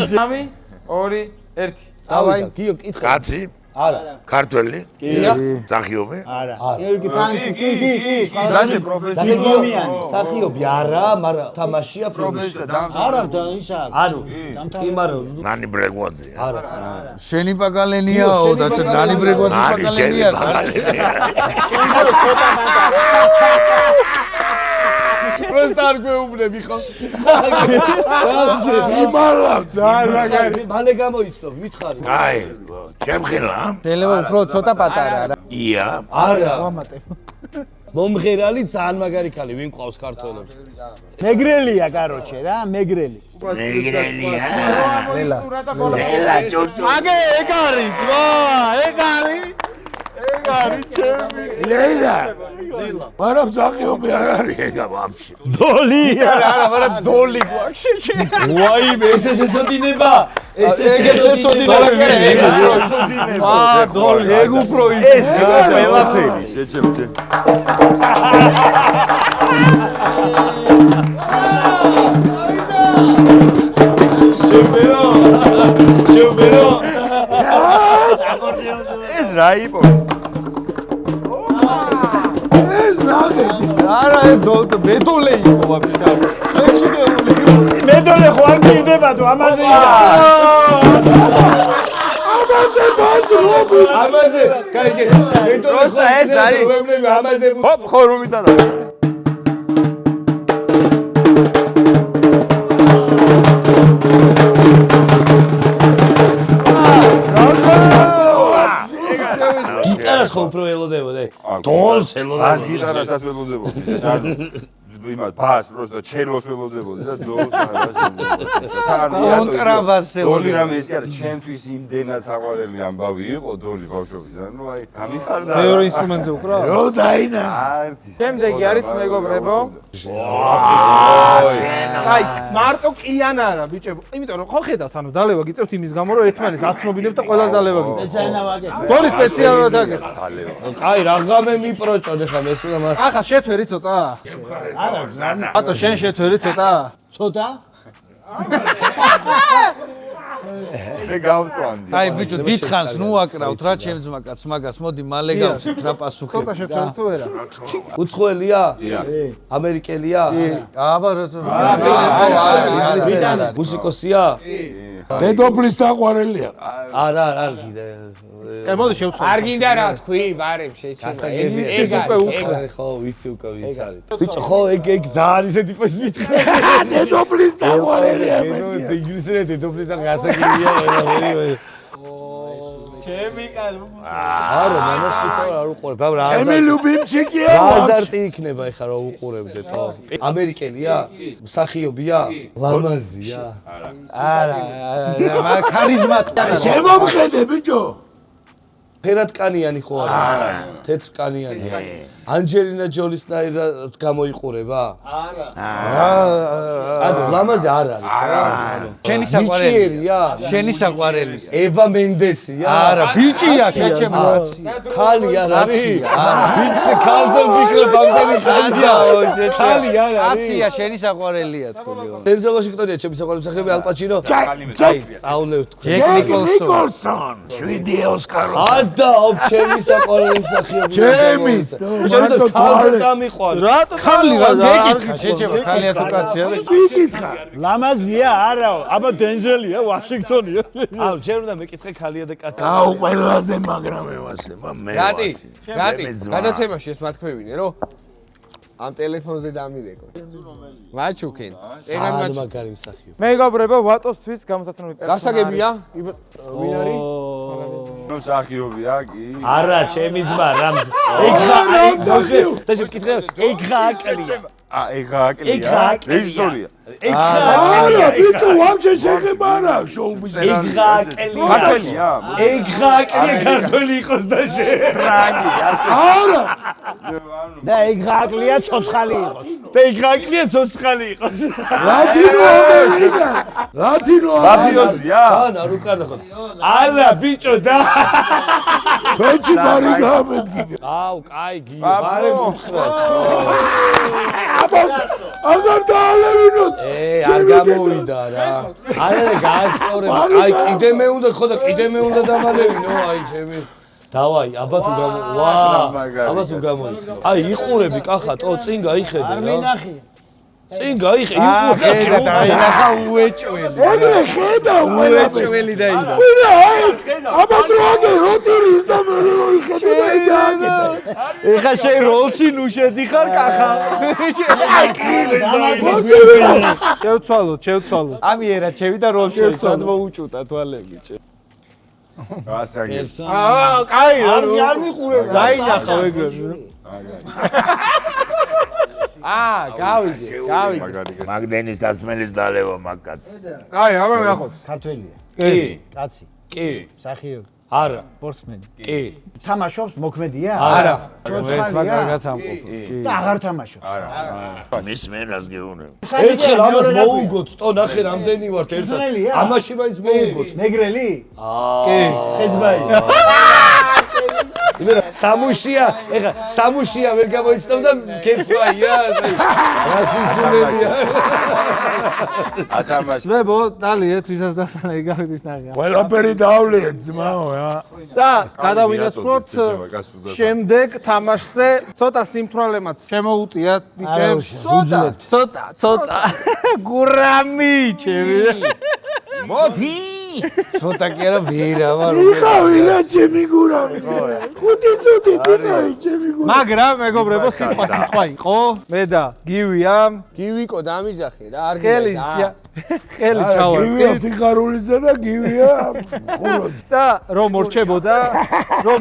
3 2 1 დავაი გიო კითხე. კაცი? არა. ქართველი? კია? მსახიობი? არა. კი. დანჯე პროფესიონალი. სახიობი არა, მაგრამ თამაშია პროფესია. არა, და ისა. ანუ კი მაგრამ ნანი ბრეგვაძე. არა. შენი პაკალენიაო და ნანი ბრეგვაძის პაკალენია. პროსტა არ გვეუბნები ხო? იმალა ძალიან მაგარი. მალე გამოიცნო, მითხარი. აი, ჩემხილა? შეიძლება უფრო ცოტა პატარა რა. ია. არა. მომღერალი ძალიან მაგარი ქალი, ვინ ყავს ქართველებს? მეგრელია, კაროჩე რა, მეგრელი. მეგრელია. ლელა ჯორჯო. აგე ეგ არის, ძმა, ეგ არის. ეგ არის ჩემი. ლელა. მაგრამ მსახიობი არ არის. ეგა ვაფშე. დოლი არა, მაგრამ დოლი გვაქვს შეჩე. ვაიმე, ეს ეცოდინება. ეს ეცოდინება. დოლი. ეგ უფრო იცის. ყველაფერი შეჩემდე. შევბერო. ეს რა იყო? ეს რა გეჭი? არა ეს მედოლე იყო ვაფშე. შეჩიდე ბატო, ამაზე ამაზე, კაი, პროსტა ეს არის. ამაზე ჰოპ, ხო რომიდან არის? გიტარას ხო უფრო ელოდებოდა? დოლს ელოდებოდა. ას გიტარასაც ველოდებოდი. იმათ ბას პროსტა ჩელოს ველოდებოდი და დოლს კონტრაბასზე დოლი რამე ის კი არა, ჩემთვის იმდენად საყვარელი ამბავი იყო დოლი ბავშვობიდან, რომ აი გამიხარდა. მეორე ინსტრუმენტზე უკრა? რო დაინა. არცი. შემდეგი არის მეგობრებო. კაი, მარტო კიან არა, ბიჭებო. იმიტომ რომ ხო ხედავთ, ანუ დალევა გიწევთ იმის გამო, რომ ერთმანეთს აცნობინებთ და ყველა დალევა გიწევთ. ეცაინა ვაგე. გოლი სპეციალურად აგეთ. კაი, რაღამე მიპროჭოდე ხა მე სულ ამას. ახლა შეთვერი ცოტა? არა, გზანა. ბატო, შენ შეთვერი ცოტა? ცოტა? მე გავწვანდი. აი ბიჭო, დიდხანს ნუ აკრავთ რა ჩემს მაგას, მაგას მოდი მალე გავცეთ რა პასუხი. ცოტა შეთვერი თუ არა? უცხოელია? ამერიკელია? აბა რა მუსიკოსია? დედოფლის საყვარელია. არა, არ გიდა. კაი, მოდი შევცვალო. არ გინდა რა თქვი, ბარემ შეჩერდა. ეს არის ხო, ვიცი უკვე ვის არის. ბიჭო, ხო ეგ ძალიან ისეთი ტიპის მითხრა. დედოფლის საყვარელია. ნუ ინგლისურად დედოფლის აღასაგებია ყველა. ჩემი კალუ. არა, მანას პიცაა არ უყურებ. აბა რა ჩემი ლუბიმჩიკია. აზარტი იქნება ეხლა რა უყურებდეთ, ხო? ამერიკელია? მსახიობია? ლამაზია? არა, მაგრამ ქარიზმატია. შემომხედე ბიჭო. ფერატკანიანი ხო არა? თეთრკანიანი. ანჯელინა ჯოლისნაირად გამოიყურება? ანუ ლამაზი არ არის. შენი საყვარელია. ბიჭიერია? შენი საყვარელია. ევა მენდესია? არა, ბიჭია შეჩემო. ქალი არ არის? ბიჭზე ქალზე ვფიქრობ ამდენი ხანია. ქალი არ არის? აცია შენი საყვარელია თქონიო. დენზელ ვაშინგტონია ჩემი საყვარელი მსახიობი ალ პაჩინო. სწავლევთ თქვენ. ჯეკ ნიკოლსონ. 7 ოსკარი. ადაობ ჩემი საყვარელი მსახიობი. ჩემი. ბიჭო, ქალზე წამიყვან. რატო ხალი რა მეკითხა შეჩემო ქალია თუ კაცია? მიკითხა. ლამაზია არა, აბა დენზელია, ვაშინგტონია. აუ, ჯერ უნდა მეკითხე ქალია და კაცია. აუ, ყველაზე მაგრამ ევასება მე. რატი? გადაცემაში ეს მათქმევინე, რომ ამ ტელეფონზე დამირეკო. მაჩუქენ. ძალიან მაგარი მსახიობი. მეგობრებო, ვატოსთვის გამოსაცნობი პერსონაჟი. გასაგებია? ვინ არის? რომ სახიობია კი. არა, ჩემი ძმა რამს. ეგა და შევკითხე, ეგა აკლია. ეგა აკლია. რეჟისორია. არა, ბიჭო, ვამჩე შეხება არა, შოუ-ბიზნესი. ეგა აკლია. ქართველია? ეგა აკლია ქართველი იყოს და შე. არა. და ეგ აკლია ცოცხალი იყოს. და ეგა აკლია ცოცხალი იყოს. ლათინო ამერიკა. ლათინო ამერიკა. მაფიოზია? ან არ უკარდა ხო? არა, ბიჭო და ჩვენში ბარი გამედგინე. აუ, კაი გია, ბარე მითხრას. აღარ დაალევინოთ. არ გამოვიდა რა. არა, გაასწორებ. აი, კიდე მე უნდა ხო და კიდე მე უნდა დამალევინო, აი ჩემი. დავაი, აბა თუ გამო. ვა, აბა თუ გამოიცა. აი, იყურები კახატო, წინ გაიხედე რა. მინახი. წინ გაიხე, იყურები. დაინახა უეჭველი. ეგრე ხედა უეჭველი დაინახა. ვინა აი, აბა დროაგე როტირის და მე როიხედე და იდააგე. ეხა შენ როლში ნუ შედიხარ კახა. შევცვალოთ. ამიერა ჩემი და როლში სად მოუჭუტა თვალები. გასაგებია. კაი, არ მიყურებ. დაინახა ეგრე. გავიგე. მაგდენის დასმელის დალევა მაგკაც. კაი, აბა მეახოთ. ქართველია. კი, კაცი. კი, მსახიობი. არა, სპორტსმენი. კი. თამაშობს, მოქმედია? არა. ერთმა კარგად ამყოფი. და აღარ თამაშობს. მის მენას გეუბნები. ერთხელ ამას მოუგოთ, ტო ნახე რამდენი ვართ ერთად. მწვრთნელია? ამაში მაინც მოუგოთ. მეგრელი? კი. ხეძბაი. იმენა სამუშია, ეხა სამუშია ვერ გამოიცნობდა კეცბაია, რასიზმებია. ათამაში. ძმებო, დალიეთ ვისაც დასანა იგავით ნახე. ყველაფერი დავლიეთ ძმაო რა. და გადავინაცვლოთ შემდეგ თამაშზე ცოტა სიმთვრალემაც შემოუტიათ ბიჭებს. ცოტა. გურამი ჩემი. მოდი ცოტა კი არა ვერავა იყავი რა ჩემი გურავი. 5 წუთით იყავი ჩემი გურავი. მაგრამ მეგობრებო სიტყვა იყო მე და გივიამ გივიკო დამიძახე რა არ ხელი ხელი გივია ჩავარდი სიხარულიძე და გივია ხუროთი. და რომ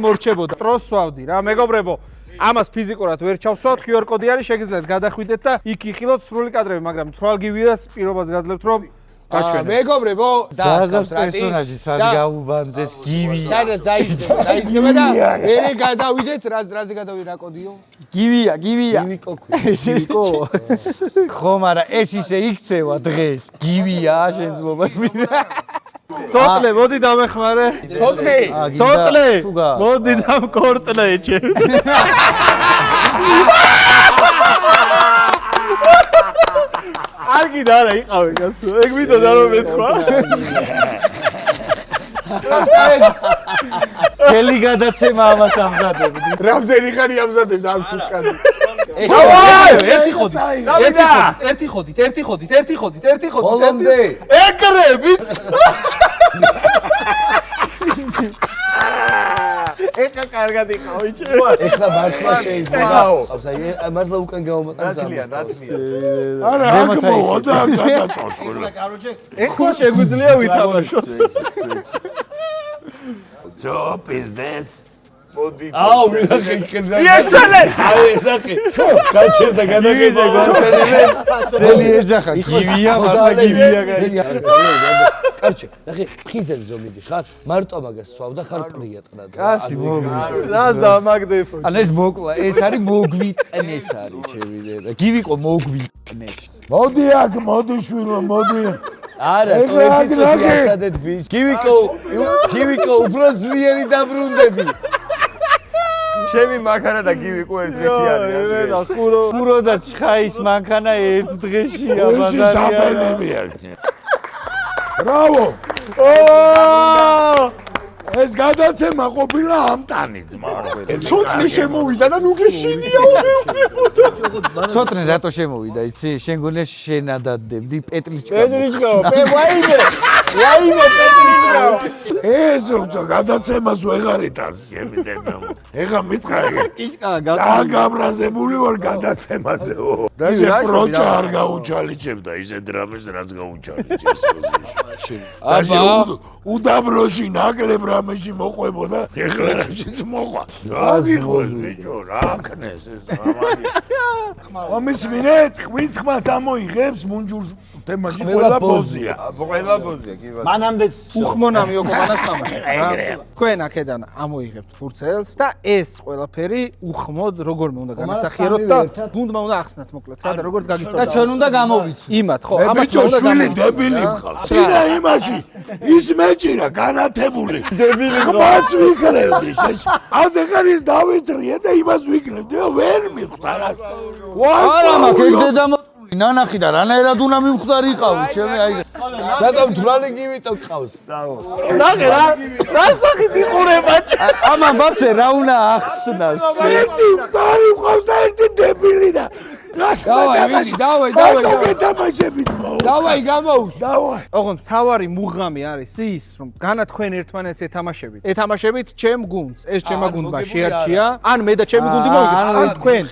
მორჩებოდა პროს ვავდი რა მეგობრებო ამას ფიზიკურად ვერ ჩავსვათ QR კოდი არის შეგიძლიათ გადახვიდეთ და იქ იხილოთ სრული კადრები მაგრამ თვალ გივიას პირობას გაძლევთ რომ გაჩვენებთ მეგობრებო ზაზას პერსონაჟი სად გაუბანძეს გივია სადაც დაიწყება და მე გადავიდეთ რაზე გადავიდე რა კოდიო გივია გივიკო გივიკო ხომ არა ეს ისე იქცევა დღეს გივია შენძლობას მინდა სოტლე მოდი დამეხმარე სოტლე მოდი დამკორტლე ჩემ აგი და არა იყავი კაცო ეგ მინდოდა რომ მეთქვა ხელი გადაცემა ამას ამზადებდი რამდენი ხანი ამზადებდა ამ შუტკაზე ერთი ხოდით ბოლომდე ეკრებით ეხა კარგად იყავი ჩემ ეხლა მართლა შეიძლება აბსა მართლა უკან გავუმატან ზამს არა აქ მოვიდა გადაწყვეტა. ეხლა შეგვიძლია ვითამაშოთ Job is that. აუ ვინახე იქნება ესალე ნახე გაჩერდა გადაგეძა ძელი ეძახა გივია მართლა გივია კარჩე ნახე ხიზელი ზომიდი ხარ მარტო მაგას სვავდა ხარ პრიატყნა კაცი მოგვა რას დამაგდეფო ან ეს მოკლა ეს არის მოგვიტყნეს არის შევიდე გივიკო მოგვიტყნეს მოდი აქ მოდი შვილო მოდი. არა თუ ერთი წუთი ასადეთ ბიჭ გივიკო უფრო ძლიერი დაბრუნდები ჩემი მანქანა და გივიკო ერთ დღეში არის. და ხურო და ჩხაის მანქანა ერთ დღეშია ბაზარია. ბრავო. ეს გადაცემა ყოფილა ამტანი ძმა. ცოტნე შემოვიდა და ნუ გეშინია ცოტნე რატო შემოვიდა იცი შენ გონია შენადადებდი პეტრიჩკა ვაიმე პეტრიჩკა ეს გადაცემას ვეღარიტანს შემიდენო. ეხა მითხარი გაბრაზებული ვარ გადაცემაზეო. და პროჭა არ გაუჩალიჭებდა ისე დრამეს რაც გაუჩალიჭებს. აბა უდაბროში ნაკლებ რამეში მოყვებოდა ეხლა რაშიც მოყვა. რა გიხოს ბიჭო რა ქნეს ეს რამანი. ამის მინეთ ხვიც ხმას ამოიღებს მუნჯურს თემაში ყველა პოზია. ყველა პოზია კი ბატონო. მანამდეც უხმონამი ოქომანას თამაში. თქვენ აქედან ამოიღებთ ფურცელს და ეს ყველაფერი უხმოდ როგორმე უნდა განასახიეროთ და გუნდმა უნდა ახსნათ მოკლედ რა და როგორც გაგისწორდა. და ჩვენ უნდა გამოვიცვი. იმათ ხო, მე ამათ ბიჭო უნდა შვილი გამოვიცვი. დებილი მყავს. სინა იმაში ის მეჭირა განათებული. დებილი ხმას ვიქრევდი შეშ. აზე ხარის დავიძრიე და იმას ვიქრევდი. ვერ მიხვდარა. არა მაგ დედა ნანახი და რანაირად უნდა მივხვდარიყავი ჩემი აი დაკამ თვრალი გივიტო ყავს ნახე რა სახით იყურება ამან ბაბცე რა უნდა ახსნას ერთი მყარი მყავს და ერთი დებილი და დავაი გეთამაშებით მოვა. დავაი გამოვუშ დავაი. ოღონდ თავარი მუღამი არის ის რომ განა თქვენ ერთმანეთს ეთამაშებით ჩემ გუნდს ეს ჩემმა გუნდმა შეარჩია ან მე და ჩემი გუნდი მოვიგეთ ან თქვენ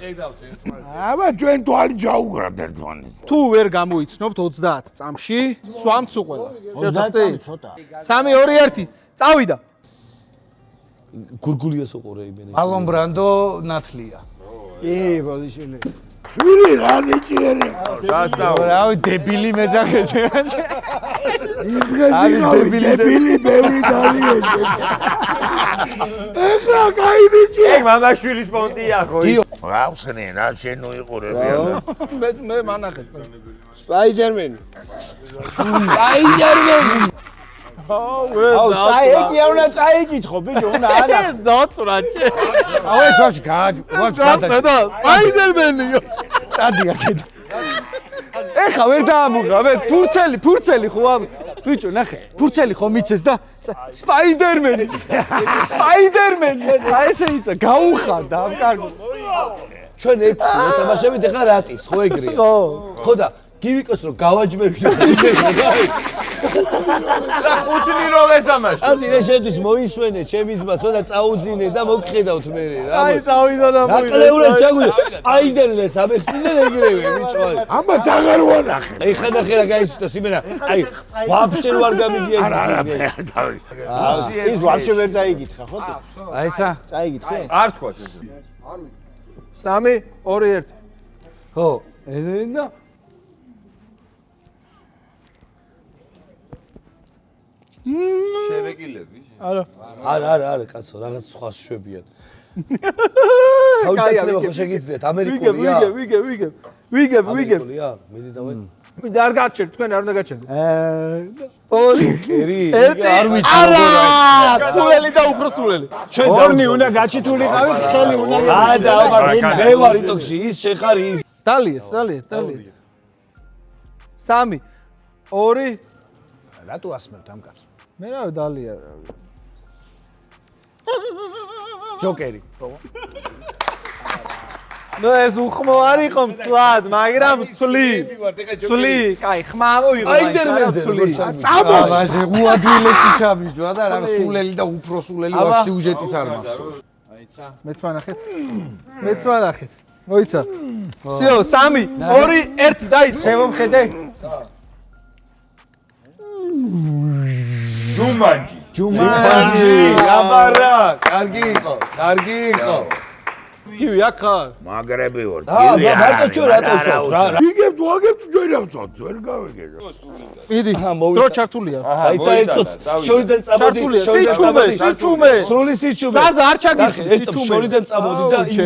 აბა ჩვენ თვალი ჯაუგრად ერთმანეთს. თუ ვერ გამოიცნობთ 30 წამში სვამც უყველა 30 წამი ცოტა 3 2 1 წავიდა გურგულიას უყურე იმენ ეს ალონ ბრანდო ნათლია კი ბოდიშვილი შვილი რა ნიჭიერი. რავი დებილი მეძახეს არის დებილი ბევრი დალიე. ეხლა კაი ბიჭი. ეგ მამაშვილის პონტია ხო ის? რა ხსნე რა შენ უიყურებია მე მანახე სპაიდერმენი აუ წაიკი არ უნდა წაიკითხო ბიჭო უნდა არა დაწვრა აუ ეს ვაფშე გადა სპაიდერმენიო წადი აქეთ ეხა ვერ დაამუღრა ფურცელი ხო ამ ბიჭო ნახე ფურცელი ხო მიცეს და სპაიდერმენი აი ესე ისა გაუხარდა ამ კარგს ჩვენ 6 მოთამაშებით ეხლა რატის ხო ეგრეა ხო და გივიკოს რომ გავაჯმევი და ხუთნი რო ვეთამაშე. ადი რა შედის მოისვენე ჩემი ძმა ცოტა წაუძინე და მოგხედავთ მე რა. აი წავიდა და მოიდა. ნაკლეურად ჩაგვიდა სპაიდერმენს ამეხსნიდან ეგრევე ბიჭო. ამას აღარ ვანახე. ეხლა ნახე რა გაიცნო სიმენა. აი ვაფშე არ გამიგია ეს. ის ვაფშე ვერ წაიგითხა ხო? აი ცა წაიგითხე? არ თქვა ესე. 3 2 1 ხო ენა შევეკილები. არა კაცო რაღაც სხვა შვებიან. თავი დაკნება ხო შეგიძლიათ ამერიკულია? ვიგებ. ამერიკულია? მიდი დავე. მინდა არ გაჩერდ, თქვენ არ უნდა გაჩერდ. კერი. არ ვიცი. არა! სულელი და უფრო სულელი. ჩვენ ორნი უნდა გაჩიტულიყავით, ხელი უნდა მე ვარ იტოქში, ის შეხარი ის. დალიეთ. 3 2 რატო ასმევთ ამ კაცს? მე რა დალია. ჯოკერი. ნუ ეს უხმო არ იყო მწლად, მაგრამ ცვლი, კაი, ხმა მოიღო. სპაიდერმენზე როგორ ჩამოვიდა? აბაზე უადვილესი ჩაბიჯვა და რა სულელი და უფრო სულელი ვარ სიუჟეტიც არ მაქვს. მეც მანახეთ. მოიცა. всё, 3 2 1 დაიწყო. შევომხედე? ჯუმანჯი, აბარა, კარგი იყო. გივი აქ ხარ? მაგრები ვარ. მარტო ჩვენ რატოსვათ რა? ვიგებთ, ვაგებთ ჩვენ ავწოთ, ვერ გავიგებ. მიდი. დრო ჩართულია. აიცა ერთოც შორიდან წამოდი, სიჩუმე. სრული სიჩუმე. ზაზა არ ჩაგიხდი, ეს შორიდან წამოდი და იმ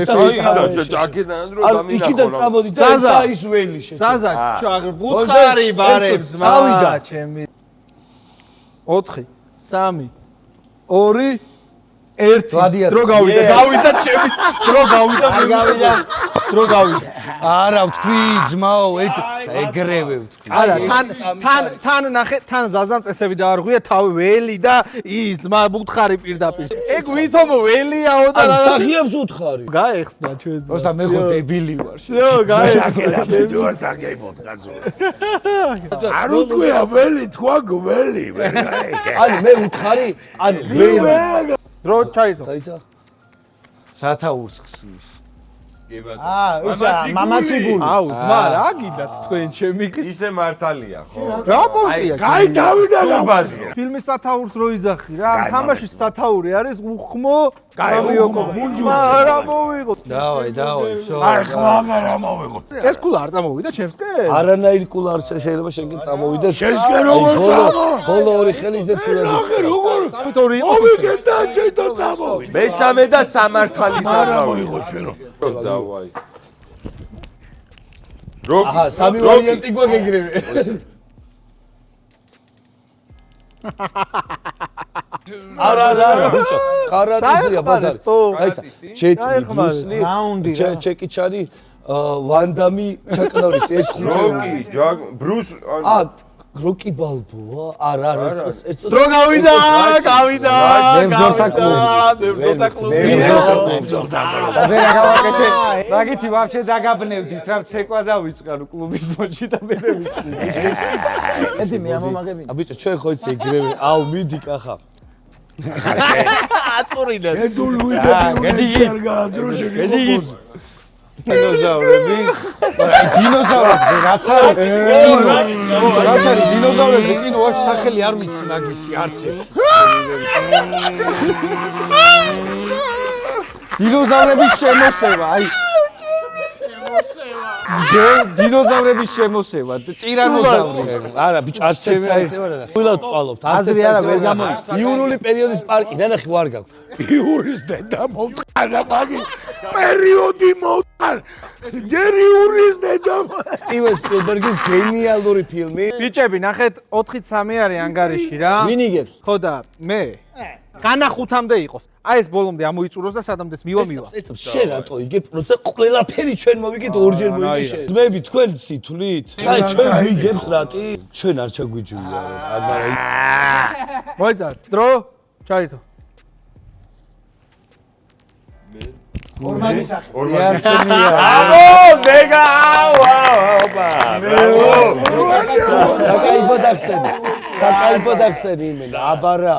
იქიდან წამოდი და ესა ის ველი შეჭა. ზაზა, ბუხარი ბარემს წავიდა ჩემი. 4 3 2 1 დრო გავიდა ჩემი დრო გავიდა არა ვთქვი ძმაო ეგრევე ვთქვი არა თან ნახე თან ზაზამ წესები დაარღვია თავი ველი და ის ძმა ბუთხარი პირდაპირ ეგ ვითომ ველიაო და ან სახიებს უთხარი გაეხსნა ჩვენ ძმას და მე ხო დებილი ვარ შო შაკელა ვარ საგებოთ კაცო არ უთქვია ველი თქვა გველი ან მე უთხარი ან ველი დრო ჩაიდო დაიცა სათაურს ხსნის ისა მამაცი გული აუ ძმა რა გიდათ თქვენ ჩემი ისე მართალია ხო რა პონტია კაი დავიდა სუბაზია ფილმის სათაურს რო იძახი რა თამაშის სათაური არის უხმო გამიოკო მუნჯური რა მოვიღო დავაი всё აი ხმა აღარ მოვიღო ეს კულა არ წამოვიდა ჩემსკენ არანაირი კულა არ შეიძლება შენკენ წამოვიდეს შენსკენ როგორ წამო ბოლო ორი ხელი ზეცულა როგორ სამით ორი იყო მოვიგეთ და ჩეთო წამოვიდა მესამე და სამართალის არა მოვიღო ჩვენ დავაი აჰა სამი ვარიანტი გვაქვს ეგრევე არა ბიჭო კარატიზია ბაზარი დაიცა ჯეტი ბრუსლი ჩეკი ჩანი ვანდამი ჩაკნორის ეს ხუთი ბრუს როკი ბალბოა არა ეს დრო გავიდა მებრძოლთა კლუბი და ვერ გავაკეთე მაგითი ვაფშე დაგაბნევდით რა ცეკვა დავიწყარო კლუბის მოჭი და მე ვიჭრი ერთი მე ამომაგებინე ბიჭო ჩვენ ხო იცი ეგრევე აუ მიდი კახა აწურინე ედული დეპიუნი არ გაადრო შეგეგო დინოზავრებზე რაც არის ბიჭო რაც არის დინოზავრებზე კინო ვაფშე სახელი არ ვიცი მაგისი არც ერთი დინოზავრების შემოსევა აი დინოზავრების შემოსევა ტირანოზავრი არა ბიჭო არც ერთი ყველა წვალობთ აზრი არა ვერ გამოიწ იურული პერიოდის პარკი ნანახი ვარ გაქვს იურის დედა მოვტყანა მაგი პერიოდი მოვტყარ ჯერიურის დედა სტივენ სპილბერგის გენიალური ფილმი ბიჭები ნახეთ 4-3 არის ანგარიში რა ვინ იგებს ხო და მე განახუთამდე იყოს აი ეს ბოლომდე ამოიწუროს და სადამდეც მივა შენ რატო იგებ როცა ყველაფერი ჩვენ მოვიგეთ ორჯერ მოიგე შენ ძმები თქვენ სითვლით და ჩვენ ვიგებს რატი ჩვენ არ ჩაგვიჯვია არ მაგრამ მოიცა დრო ჩაიდო ორმაგი სახე საკაიბო დახსენე საკაიფო დახსენი იმენა. აბარა.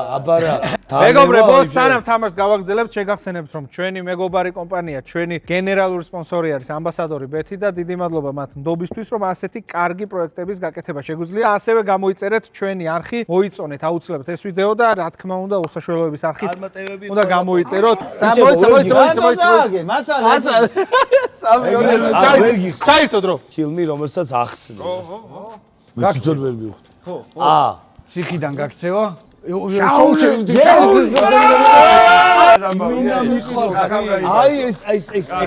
მეგობრებო, სანამ თამაშს გავაგრძელებთ, შეგახსენებთ, რომ ჩვენი მეგობარი კომპანია, ჩვენი გენერალური სპონსორი არის ამბასადორი ბეთი და დიდი მადლობა მათ ნდობისთვის, რომ ასეთი კარგი პროექტების გაკეთება შეგვიძლია. ასევე გამოიწერეთ ჩვენი არხი, მოიწონეთ აუცილებლად ეს ვიდეო და რა თქმა უნდა, უსაშველოების არხით უნდა გამოიწეროთ. საერთოდ რო ფილმი, რომელსაც ახსნე. გაგწოდ ვერ მივხვდი. ციხიდან გაქცევა? აი ეს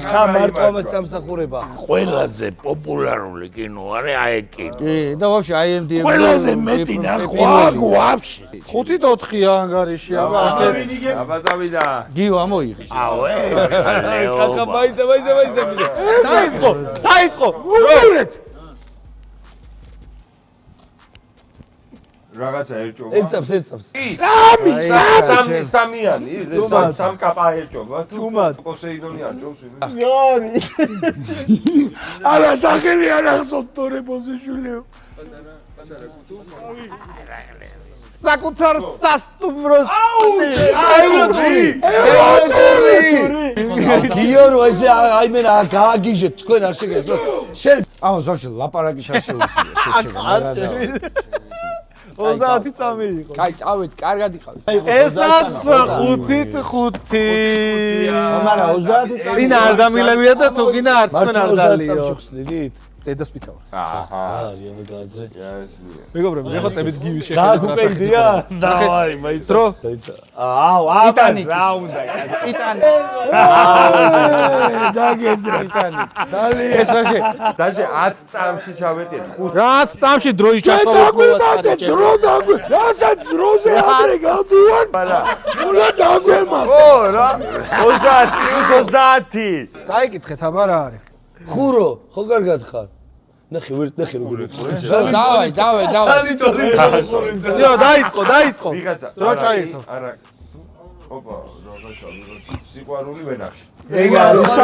ხა მარტო ამათ დამსახურება. ყველაზე პოპულარული კინო არის აი კინო. კი, და ვაფშე IMDb-ზე ყველაზე მეტი ნახვა ვაფშე. 5-4-ია ანგარიში, აბა. აბა წავიდა. გიო ამოიღე. კაკა ბაიცა. დაიწყო. რაღაცა ერჭობა. ერწავს. სამიანი, სამ კაპა ერჭობა. თუმად პოსეიდონი არჭობს. არა სახელი არ ახსოვთ თორე პოზიციულეო. საკუთარ სასტუმროს. გიო რო ესე აი მე რა გააგიჟეთ თქვენ არ შეგეძლოთ. შენ აუ ზავში ლაპარაკი არ შეუძლია. 30 წამი იყო. კაი, წავით, კარგად იყავით. ესაც 5-5. მაგრამ 30 წამი. წინა არ დამილებია და თუ გინდა არც მენ არ დალიო. ხსნიდით? დედას პიცავა. მე გაძრე. მეგობრებო, მე ხო წებით გივი შეხედე. გააკუპეიდია? დავაი, მაიცა. დრო. აუ, აბას რა უნდა კაცი. ტიტანი. დაგეძრა. ეს რაში? დაჟე 10 წამში ჩავეტიეთ. 5 რა 10 წამში დროის ჩასწავლას მოვაწყარე. დრო დაგვე. რასაც დროზე ადრე გავდივარ. უნდა დაგვემა. ო რა 30 + 30. წაიკითხეთ, აბა რა არის? ხურო, ხო კარგად ხარ? ნახე როგორ იყო. დავაი. იო, დაიწყო. ვიღაცა. დრო ჩაირთო. არა. ოპა, რაღაცა. სიყვარული ვენახში. ეგ არის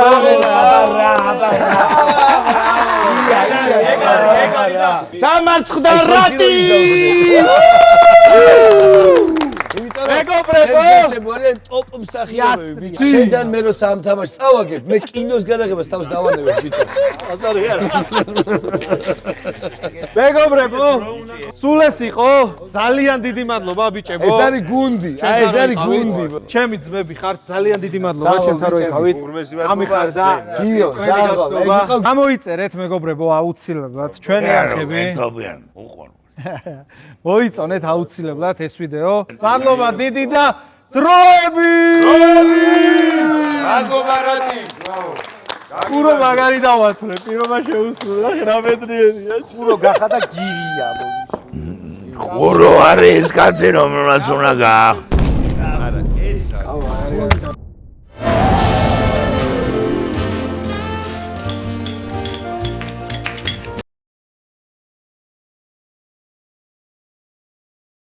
აბარა. დამარცხდა რატი. მეგობრებო, შემოალენ ტოპ მსახიობები. შენთან მე როცა ამ თამაშს წავაგებ, მე კინოს გადაღებას თავს დავანებებ ბიჭო. მეგობრებო, სულ ეს იყო. ძალიან დიდი მადლობა ბიჭებო. ეს არის გუნდი, ეს არის გუნდი. ჩემი ძმები ხართ, ძალიან დიდი მადლობა ჩემთან რო იყავით. ამიხარ და გიო, ზაღო. გამოიწერეთ მეგობრებო აუცილებლად ჩვენი არხები. მენთობიან, უყურე. მოიწონეთ აუცილებლად ეს ვიდეო. მადლობა დიდი და დროები! მადლობარათი. კურო მაგარი დავაცვლე, პირობა შეუსრულა, რა მეტრიერია. ხურო გახადა გირია. ხურო არის ეს კაცი რომელსაც უნდა გაახ